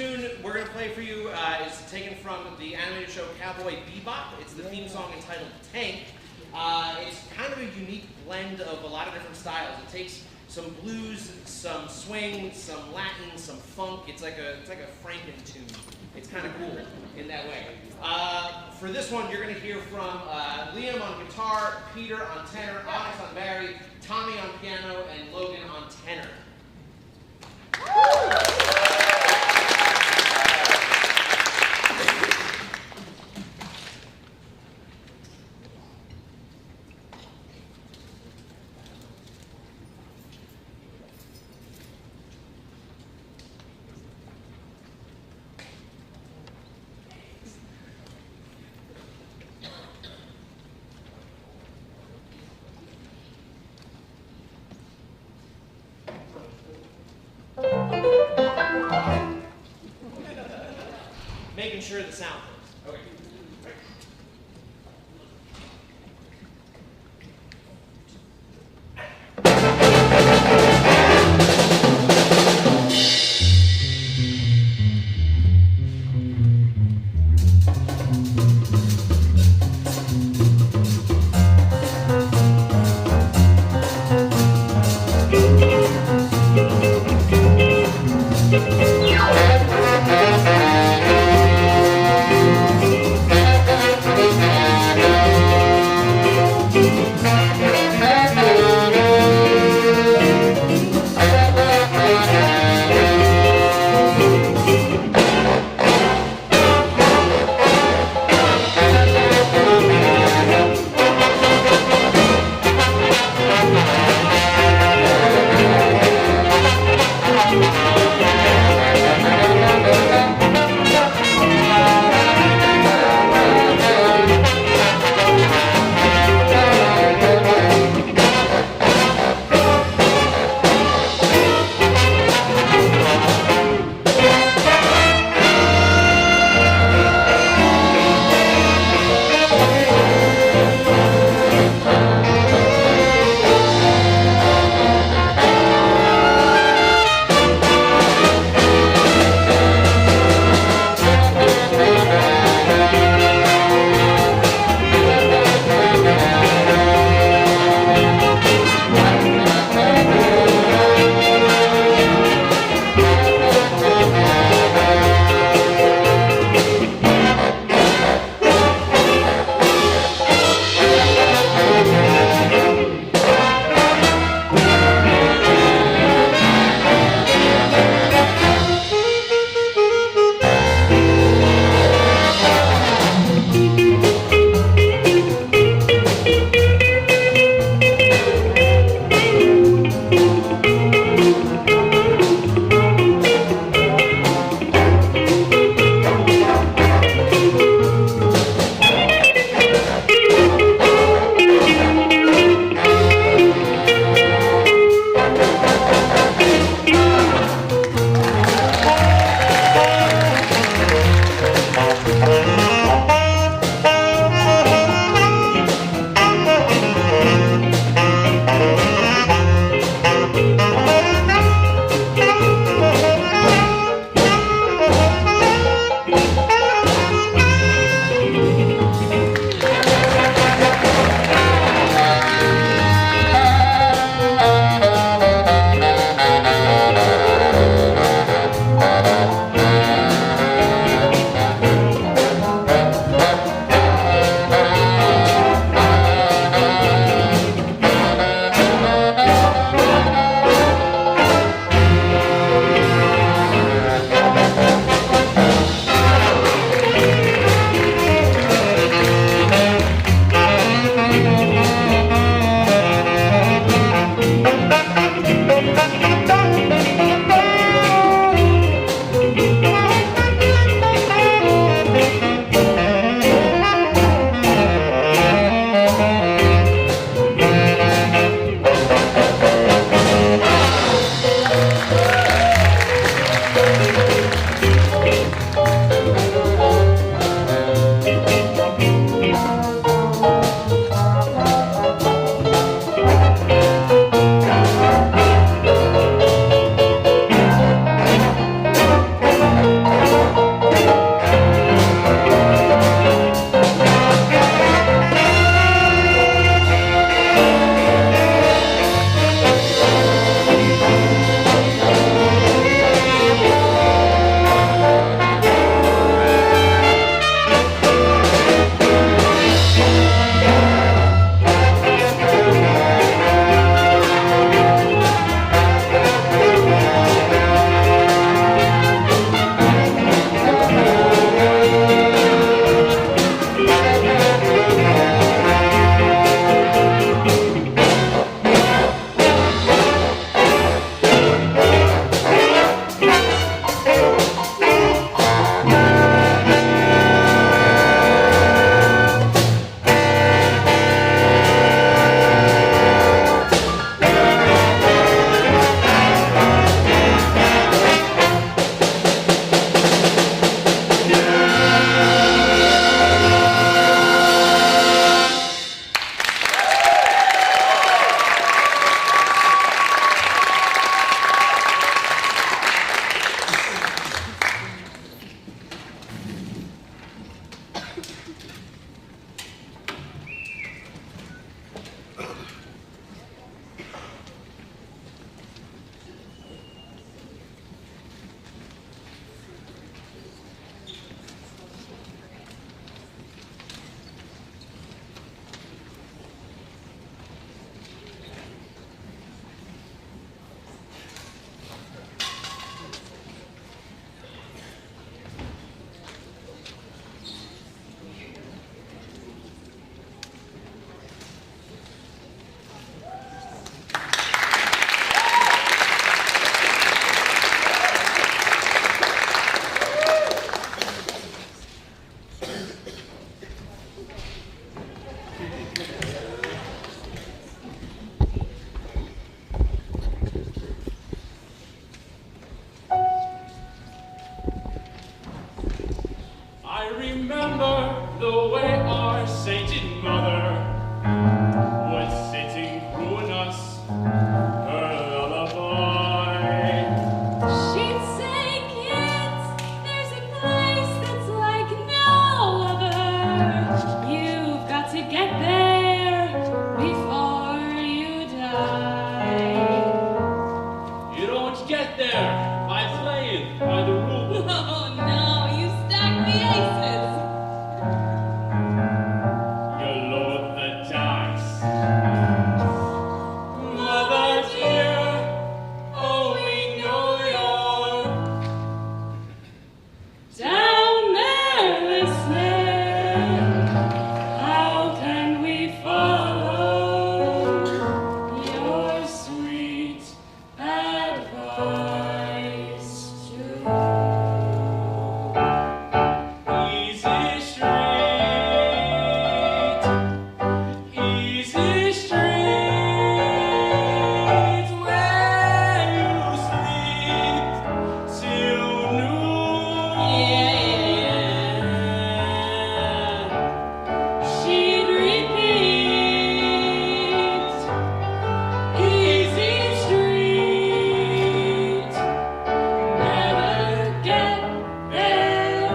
tune we're going to play for you is taken from the animated show Cowboy Bebop. It's the theme song entitled Tank. It's kind of a unique blend of a lot of different styles. It takes some blues, some swing, some Latin, some funk. It's like a Franken tune. It's kind of cool in that way. For this one, you're going to hear from Liam on guitar, Peter on tenor, Onyx on bari, Tommy on piano, and Logan on tenor. Making sure the sound works. Okay. I remember the way our sainted mother was sitting crooning us her lullaby. She'd say, kids, there's a place that's like no other. You've got to get there before you die. You don't get there by playing by the rules. Oh no, you stack the aces. You load the dice. Mother dear, oh, we know you're Down there listening, how can we follow your sweet advice to easy street, where you sleep till noon. She'd repeat, easy street, never get there.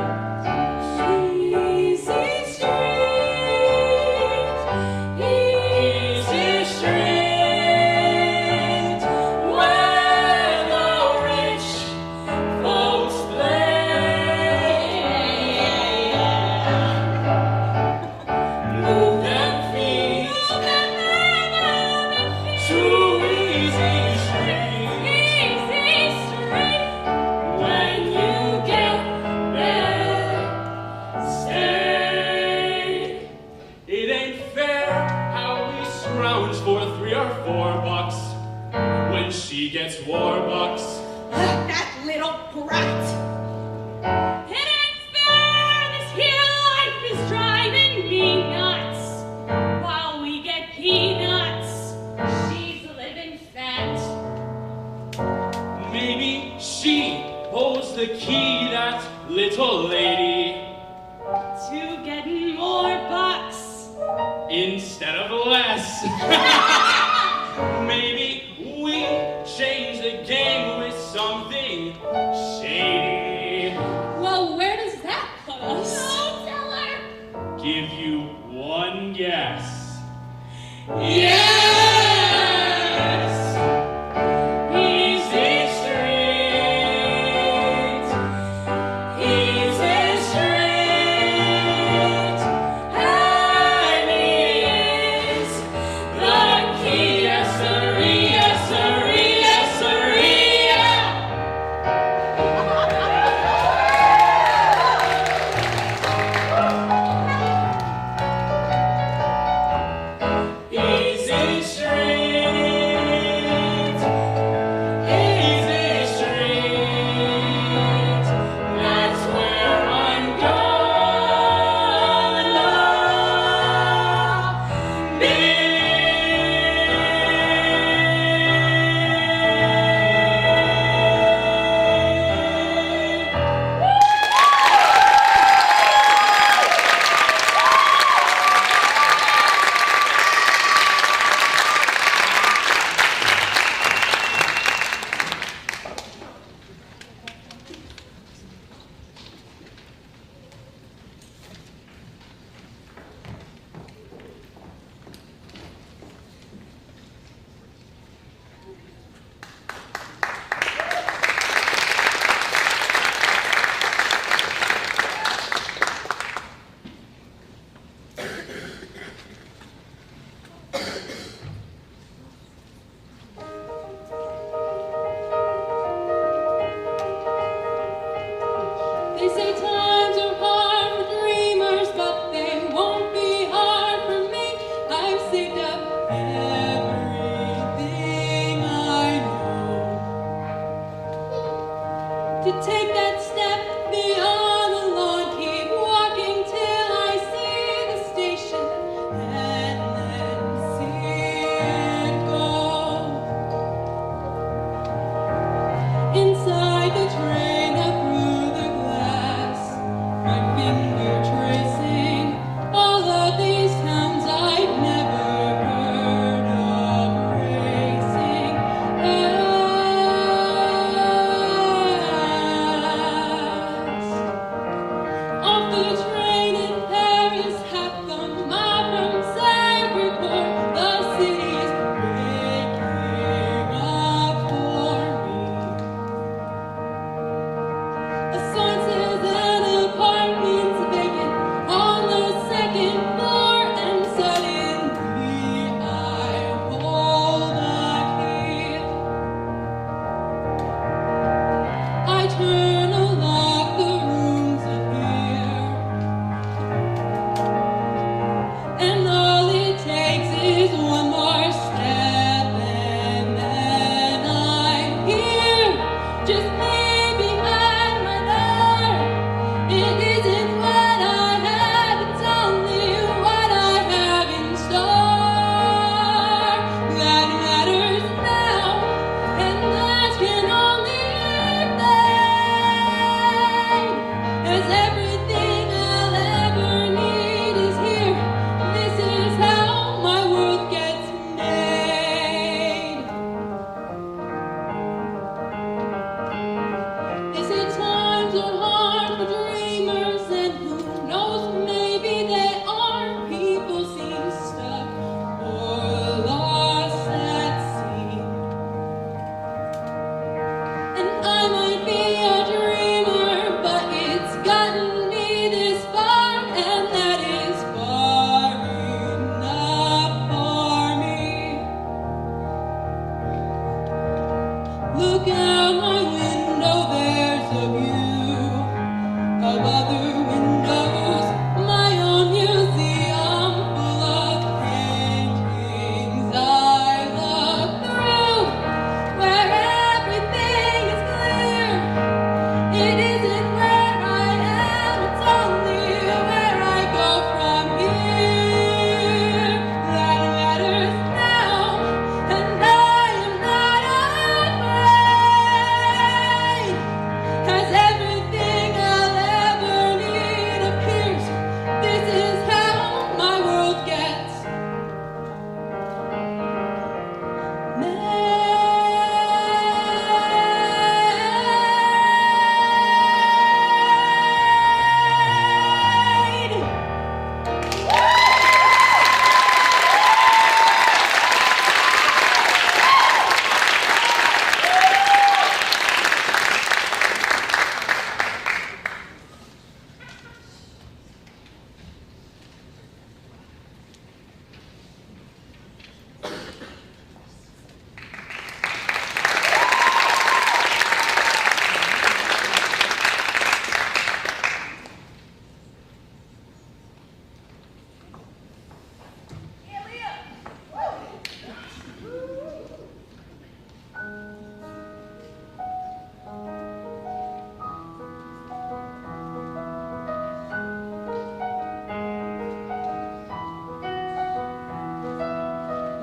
Easy street, where the rich folks play. Move them feet to easy street. When you get there, stay. It ain't fair how we scrounge for $3 or $4 when she gets Warbucks. That little brat. It ain't fair, this here life is driving me nuts. While we get peanuts, she's living fat. Maybe she holds the key, that little lady, To getting more bucks. instead of less. Maybe we change the game with something shady. Well, where does that put us? Don't tell her. Give you one guess. Yes! Easy street, and he is the key. Yes, sirree, yes, sirree, yes, sirree, yeah. easy of other windows, my own museum full of paintings. I look through where everything is clear. It isn't where I am, it's only where I go from here that matters now, and I am not afraid, 'cause everything I'll ever need appears. This is how my world gets made.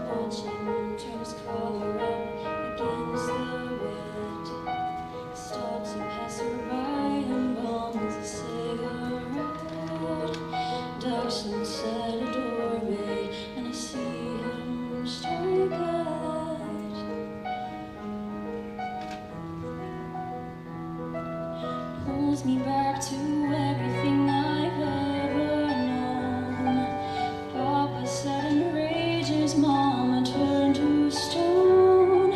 Watching turn his collar up against the wind, stops a passerby and bombs a cigarette, ducks inside a doorway, and I see him strike a light. Pulls me back to everything I've ever known. Papa sat in rage, his mama turned to stone,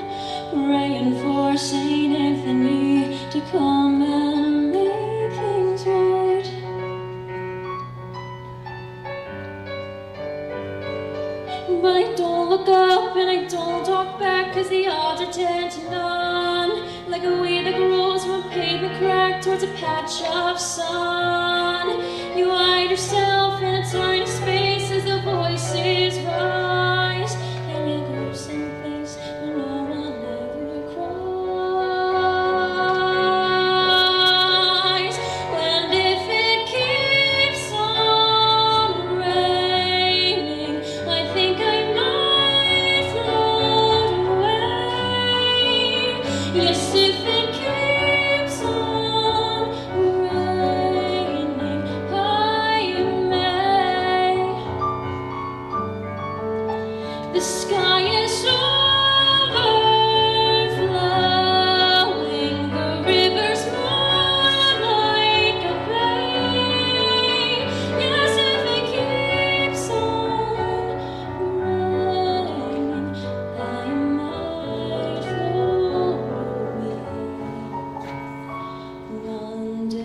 praying for Saint Anthony to come and make things right. But I don't look up and I don't talk back, 'cause the odds are 10 to none. Like a weed that grows from a paper crack towards a patch of sun. You hide yourself in a tiny space as the voices rise, and you go someplace where no one ever cries. And if it keeps on raining, I think I might float away. Yes, if it keeps on raining, I may. The sky is overflowing, the river's more like a bay. Yes, if it keeps on raining, I might float away one day.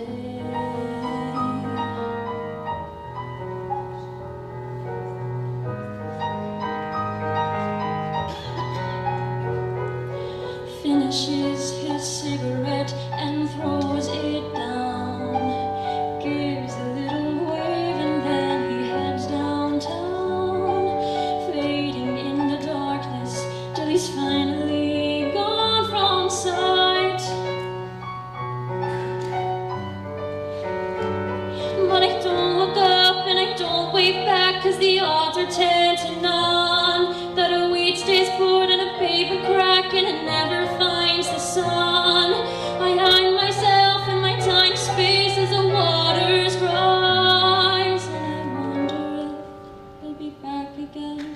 Finishes his cigarette and throws it down, gives a little wave and then he heads downtown, fading in the darkness till he's finally gone from sight. But I don't look up and I don't wave back, 'cause the odds are 10 to none that a weed stays poured in a paper crack and it never finds the sun. I hide myself in my tiny space as the waters rise, and I wonder if he'll be back again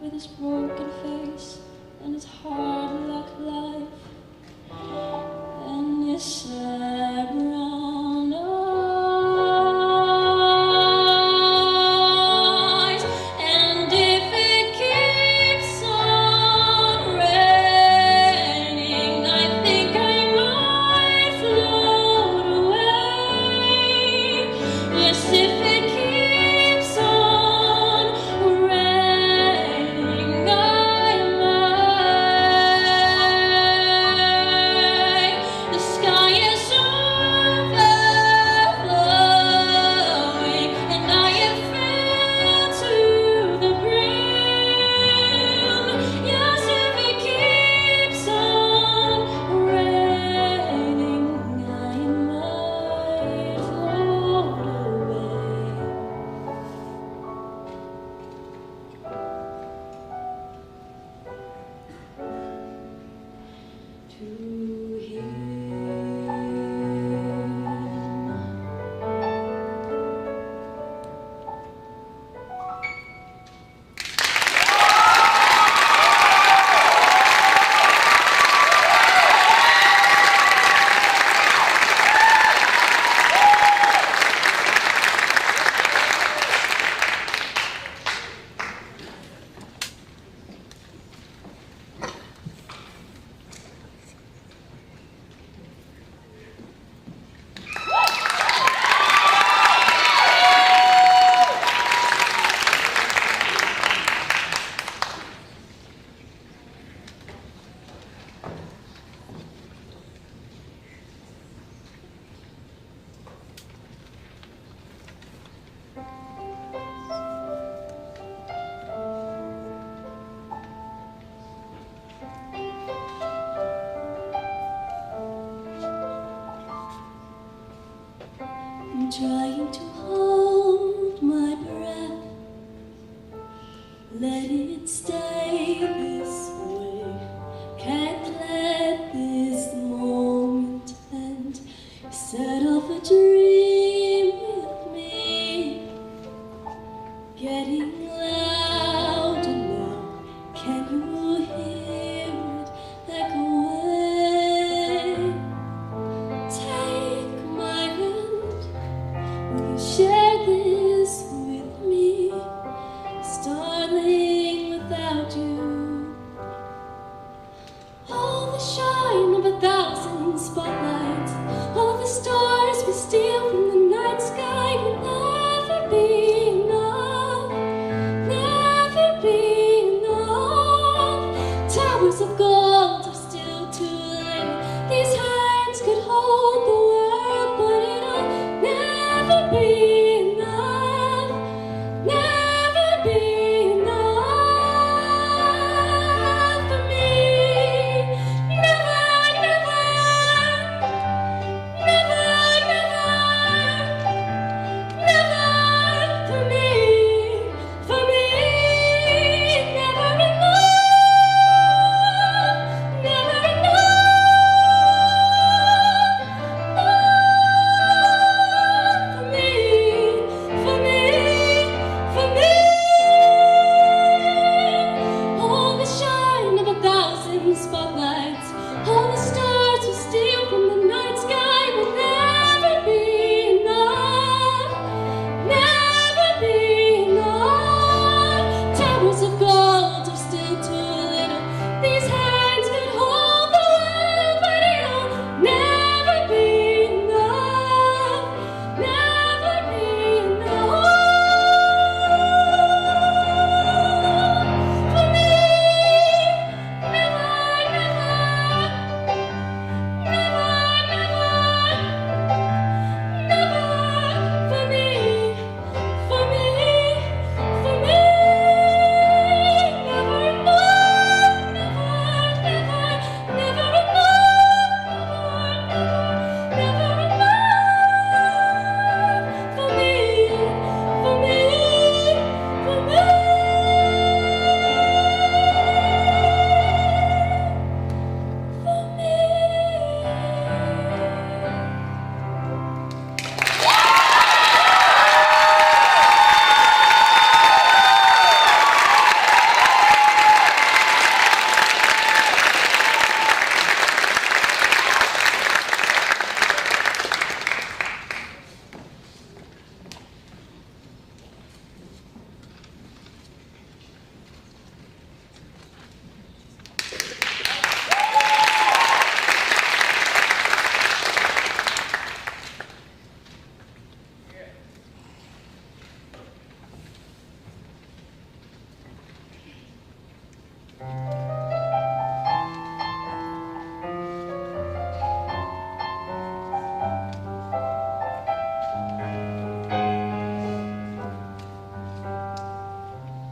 with his broken face and his hard luck life and his sad brown eyes. And if it trying to hold my breath. Let it stay this way. Can't let this moment end. Set off a dream with me, getting louder now. Can you hear it echoing? Take my hand. Will you share this with me? Starling without you. All the shine of 1,000 spotlights, all the stars we steal from the night sky will never be enough, never be enough. Towers of gold are still too little. These hands could hold the world, but it'll never be enough, never be enough for me. Never, never, never, never, never for me, never enough, never enough for me, for me, for me. All the shine of 1,000 spotlights, all the stars we steal from the night sky will never be enough, never be enough. Towers of gold are still too little. These hands can hold the world, but it'll never be enough, never be enough for me. Never, never, never, never for me, for me, for me. Never enough, never, never, never enough, never enough for me, for me, for me.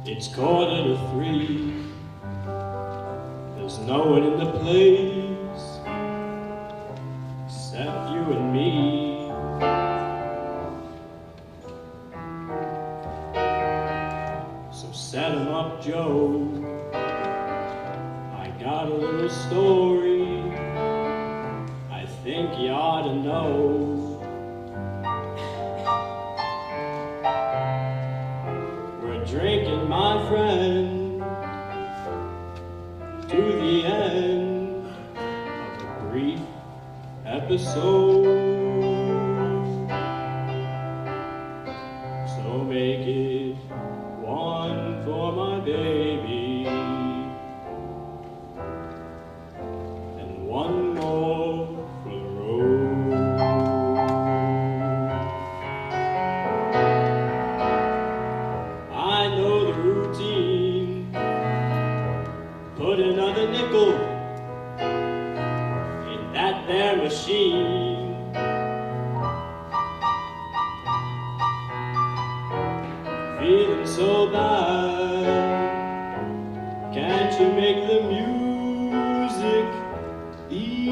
It's 2:45. There's no one in the place except you and me. So set 'em up, Joe. I got a little story I think you ought to know. Drinking, my friend, to the end of a brief episode. So make it one for my baby and one more for the road. I know the routine. Put another nickel in that there machine. Feeling so bad. Can't you make the music easy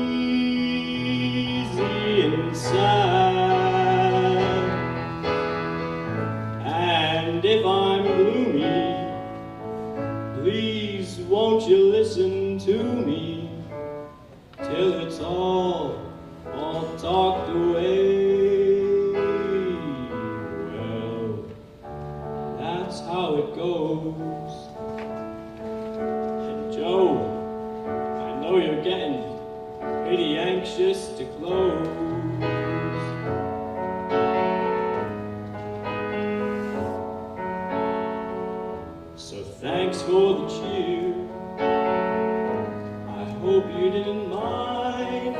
and sad? won't you listen to me till it's all talked away? Well, that's how it goes. And Joe, I know you're getting pretty anxious to close. So thanks for the cheer. I hope you didn't mind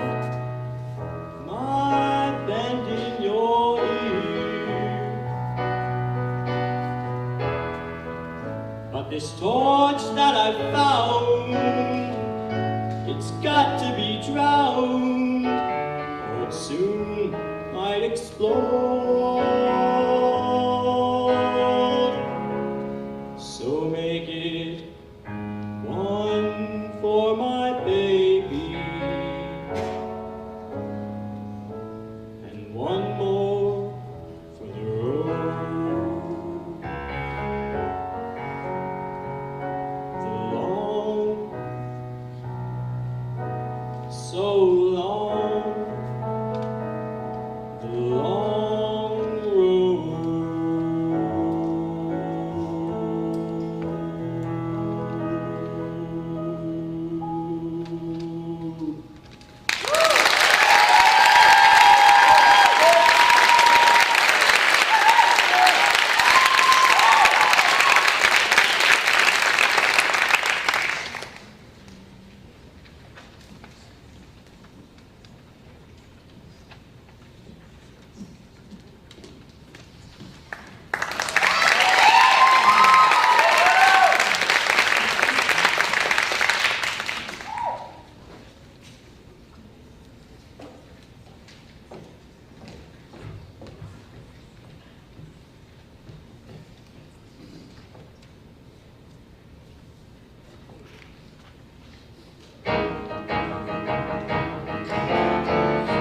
my bending your ear. But this torch that I found, it's got to be drowned, or it soon might explode. So make it one for my baby, and one more for the road. The long, so long, the long road.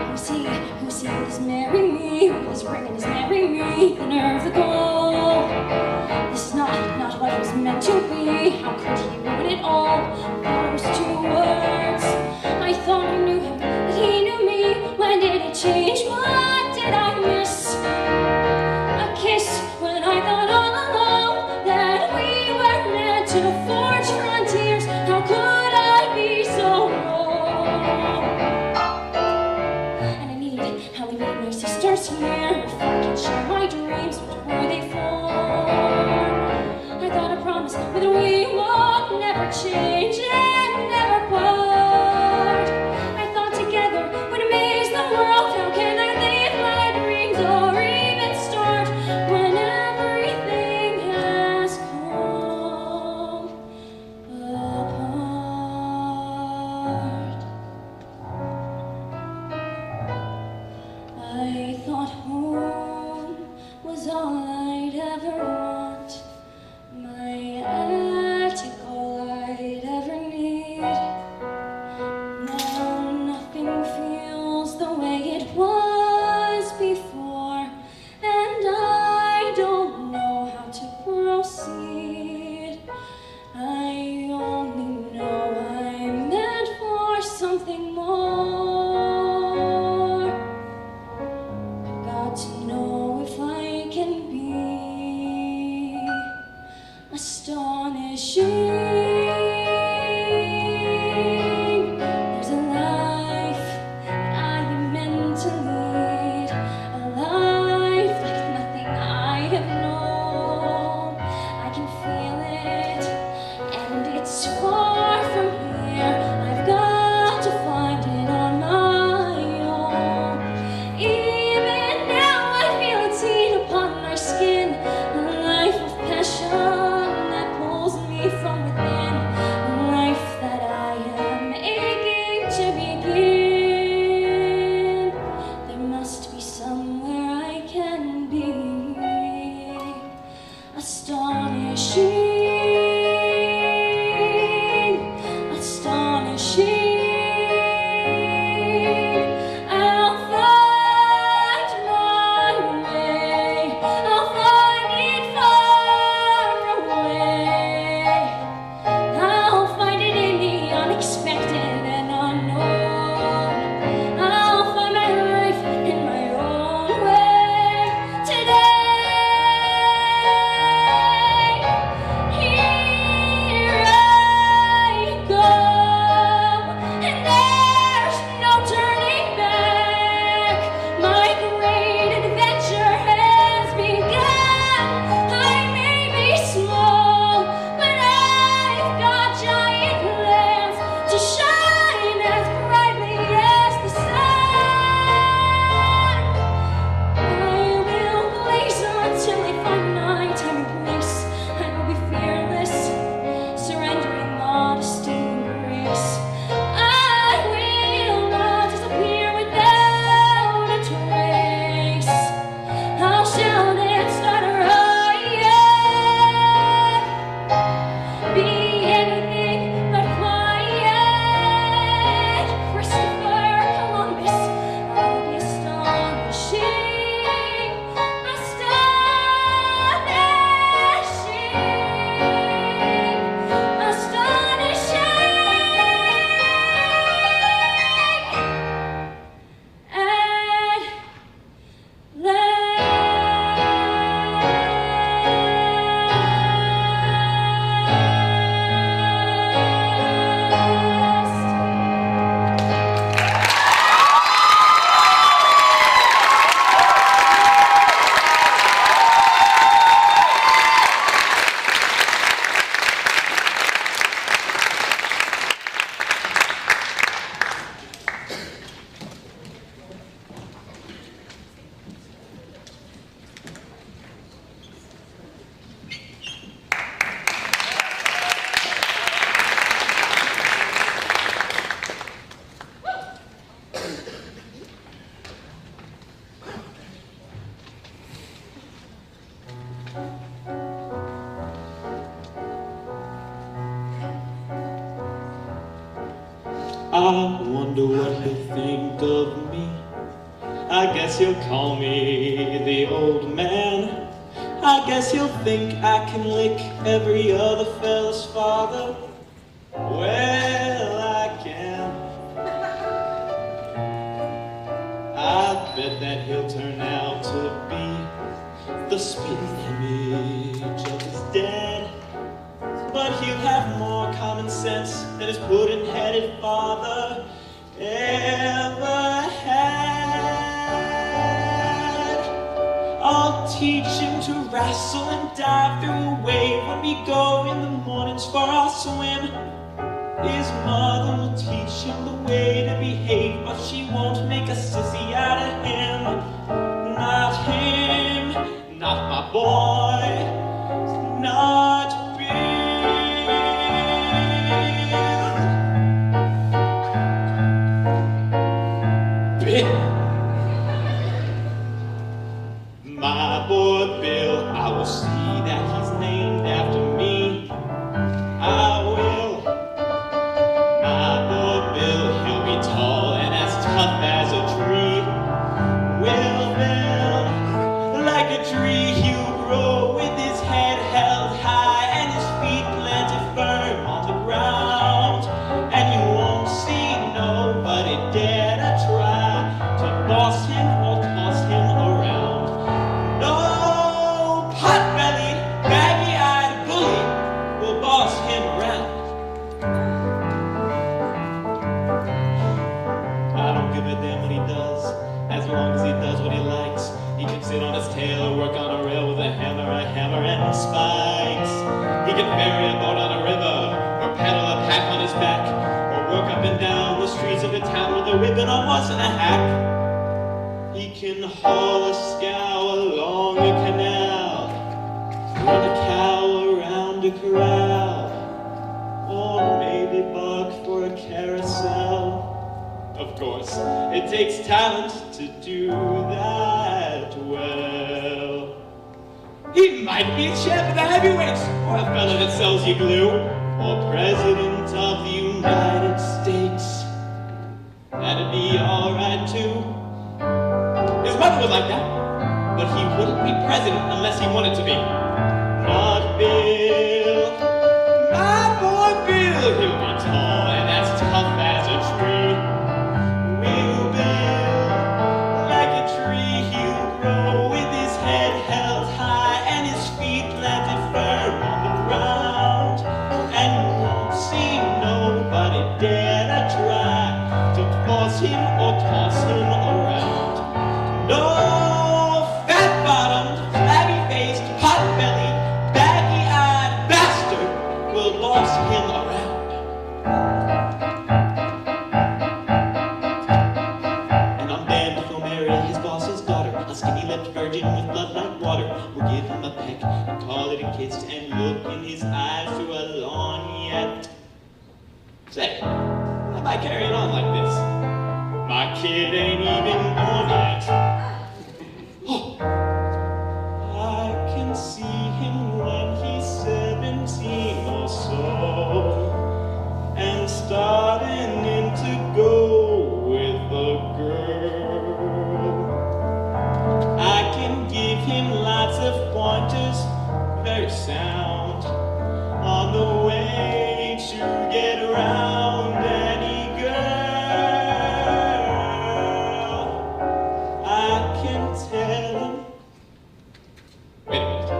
Who's he with his marry me? With his ring and his marry me? The nerve, the gall. This is not what it was meant to be. How could he ruin it all? Those 2 words. I thought I knew him, that he knew me. When did it change? What did I miss? A kiss when I thought all along that we were meant to forge frontiers. How could I be so wrong? And I need my sisters here. If I can share my dreams, what were they? I wonder what he'll think of me. I guess he'll call me the old man. I guess he'll think I can lick every other fella's father. Well, I can. I bet that he'll turn out to be the spitting image of his dad. But he'll have more common sense than his pudding-headed father ever had. I'll teach him to wrestle and dive through a wave when we go in the mornings for our swim. His mother will teach him the way to behave, but she won't make a sissy out of him. Not him, not my boy, not Bill. My boy Bill, I will see that he's named after me. I will. My boy Bill, he'll be tall and as tough as a tree. Will Bill, like a tree, he'll grow with his head held high and his feet planted firm on the ground. And you won't see nobody dare to try to boss him or toss him around. No pot-bellied, baggy-eyed bully will boss him around. I don't give a damn what he does, as long as he does what he likes. He can sit on his tail or work on a rail with a hammer and spikes. He can ferry a boat on a river, or paddle a pack on his back, or work up and down the streets of the town with a ribbon or horse and a hack. He can haul a scow along a canal, run a cow around a corral, or maybe bark for a carousel. Of course, it takes talent to do that well. He might be a champ of the heavyweights, or a fella that sells you glue, or president of the United States. That'd be alright too. His mother was like that, but he wouldn't be president unless he wanted to be. Not Bill, my boy Bill, he'll be tall and as tough as a tree. Will Bill, like a tree, he'll grow with his head held high and his feet planted firm on the ground. And you won't see nobody dare to try to force him or toss him around. No fat-bottomed, flabby-faced, pot-bellied, baggy-eyed bastard will boss him around. And I'm damned if he'll marry his boss's daughter, a skinny-lipped virgin with blood like water. We'll give him a peck and call it a kiss and look in his eyes through a lorgnette. Say, why am I carrying on like this? My kid ain't even born yet. Oh, I can see him when he's 17 or so, and starting in to go with a girl. I can give him lots of pointers, very sound, on the way to get around any girl. I can tell him. Wait a minute.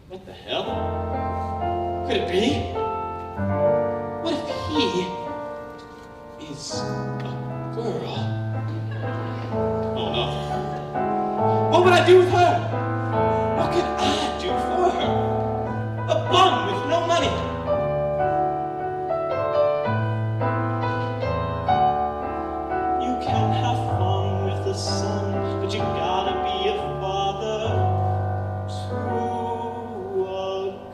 What the hell? Could it be? What if he is a girl? Oh no. What would I do with her? What could I do for her? A bum with no money. You can have fun with the sun, but you gotta be a father to a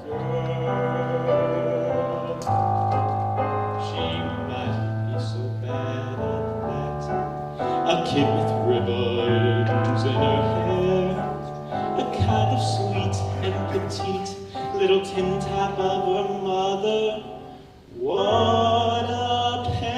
girl. She might be so bad at that. A kid with ribbons in her hair, a kind of sweet and petite little tin tap of her mother. What a pair.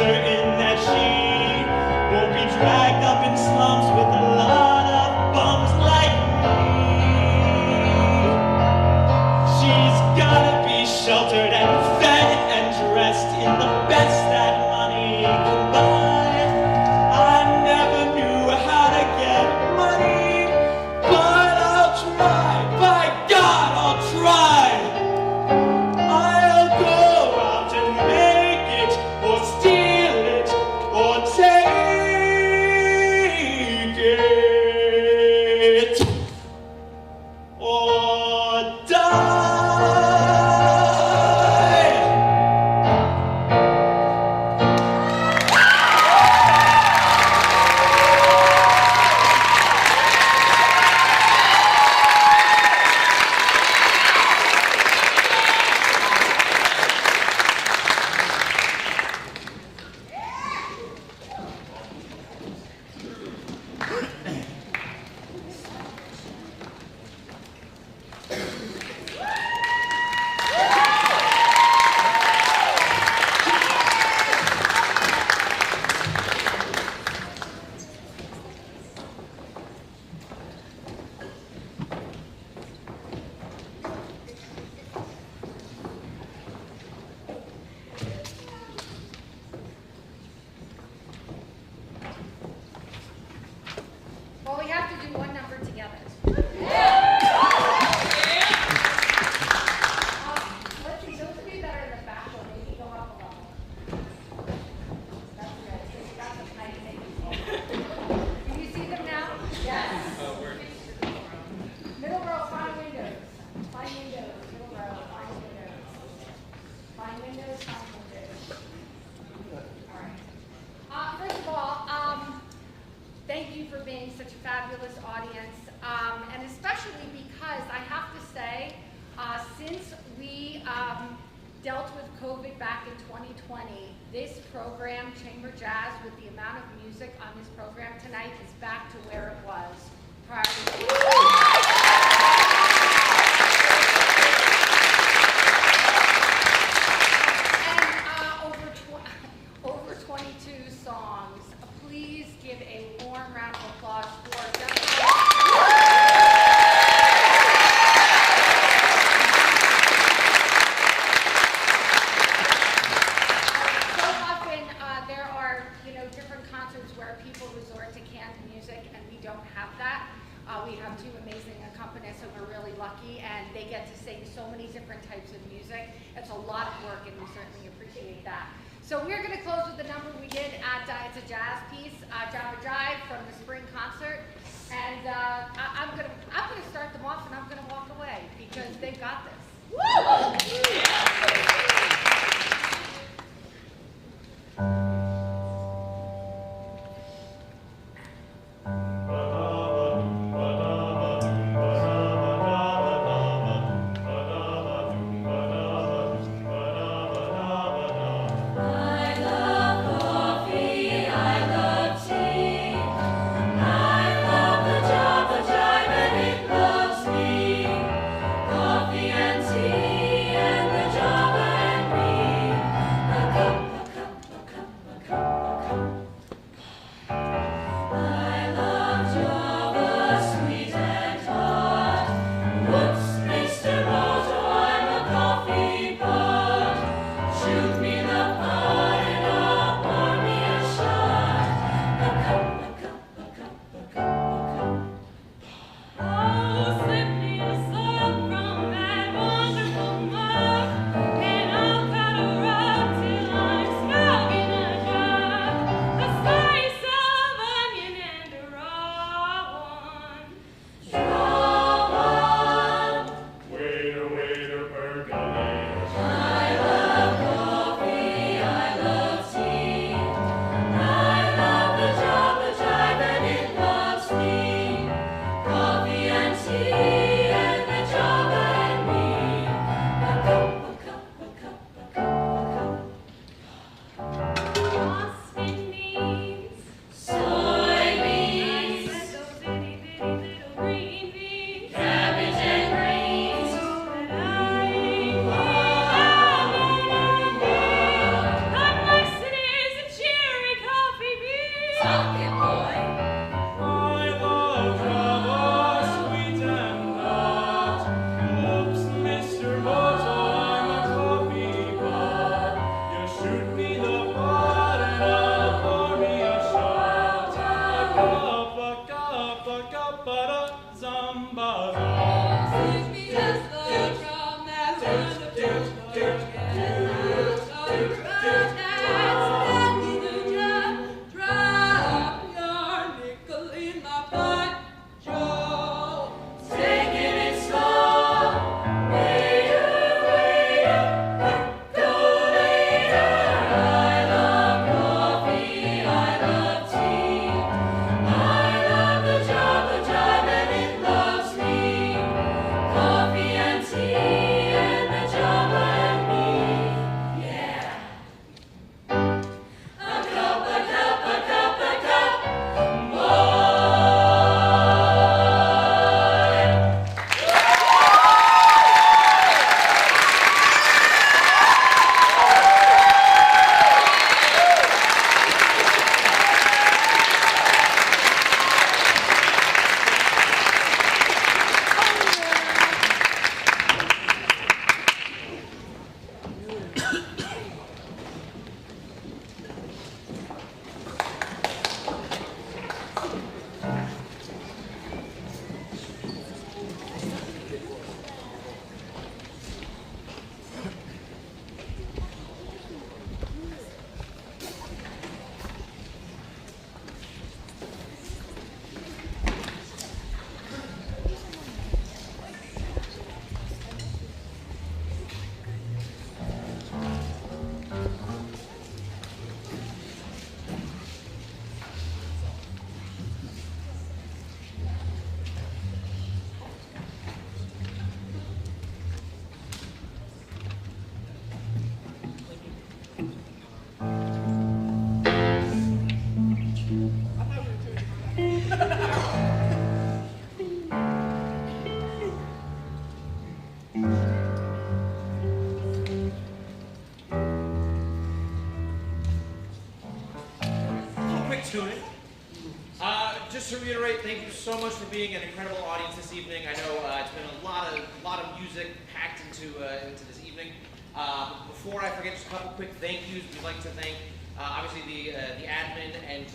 certain that she won't be dragged up in slums with a lot of bums like me. She's gotta be sheltered and fed and dressed in the best that money can buy. I never knew how to get money, but I'll try. By God, I'll try. I'll go out and make it, or steal it, or take it, or die. Well, we have to do one number together. Let's see, those of you that are in the back will maybe go up a level. That's good. So you got some nice things. Can you see them now? Yes. Middle row, find windows. Find windows. Middle row, find windows. Find windows, find windows. All right. First of all, thank you for being such a fabulous audience, and especially because I have to say, since we dealt with COVID back in 2020, this program, Chamber Jazz, with the amount of music on this program tonight, is back to where it was prior to and over 22 songs. Please give a warm round of applause for Jessica. So often there are, different concerts where people resort to canned music, and we don't have that. We have two amazing accompanists, and we're really lucky, and they get to sing so many different types of music. It's a lot of work, and we certainly appreciate that. So we're going to close with the number we did at, it's a jazz piece, Java Jive from the spring concert. And I'm gonna start them off and I'm going to walk away because they've got this. Coffee and vodka, butter, zamba. Teach me just the drum that's wonderful again. Stand in the jam, drop your nickel in my pot, Joe. Taking it slow, waiter, waiter, go later. I love coffee, I love tea, I love the Java and it loves me. Coffee and tea and the Java and me, yeah. A cup, more. Quick tuning. Just to reiterate, thank you so much for being an incredible audience this evening. I know it's been a lot of music packed into this evening. Before I forget, just a couple quick thank yous. We'd like to thank obviously the admin and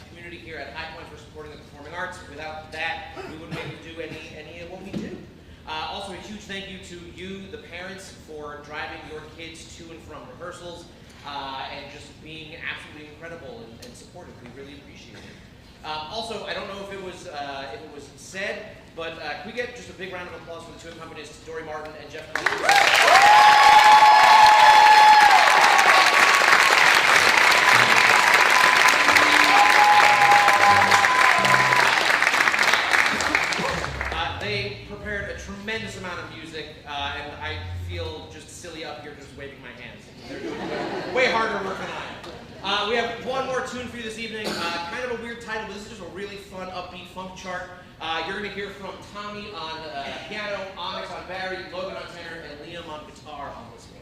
community here at High Point for supporting the performing arts. Without that, we wouldn't be able to do any of what we do. Also, a huge thank you to you, the parents, for driving your kids to and from rehearsals. And just being absolutely incredible and supportive. We really appreciate it. Also, I don't know if it was said, but can we get just a big round of applause for the two accompanists, Dory Martin and Jeff Collins? They prepared a tremendous amount of music, and I feel just silly up here just waving my hands. They're doing way harder work than I am. We have one more tune for you this evening, kind of a weird title, but this is just a really fun, upbeat funk chart. You're going to hear from Tommy on piano, Onyx on Barry, Logan on tenor, and Liam on guitar on this one.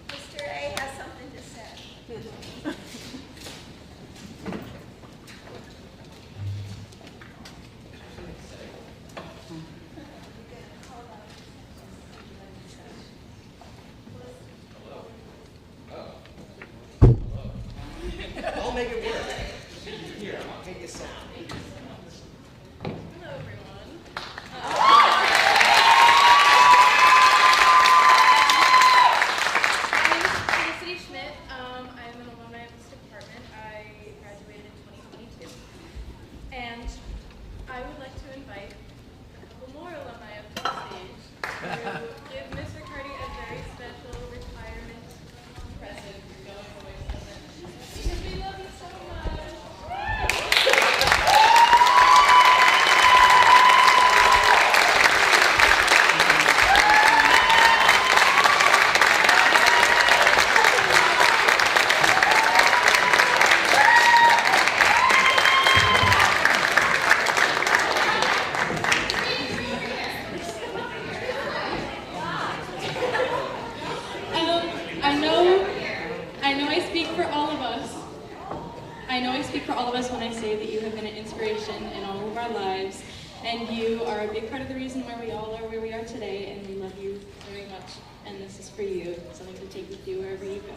Mr. A has something to say. I'll make it work. Here, I'll take you some. Hello, everyone. I'm Felicity Schmidt. I'm an alumni of this department. I graduated in 2022. And I would like to invite a couple more alumni up to the stage to give Miss Riccardi a very special retirement present. Because we love you so much. I know I speak for all of us. I know I speak for all of us when I say that you have been an inspiration in all of our lives, and you are a big part of the reason why we all are where we are today, and we love you very much, and this is for you, something to take with you wherever you go.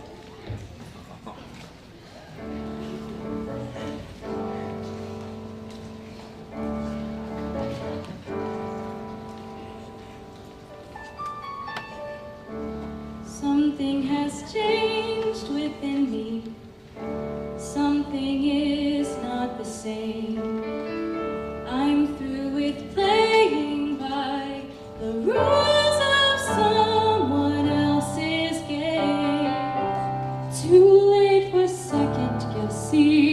Something has changed within me. Something is not the same. I'm through with playing by the rules of someone else's game. Too late for second guessing.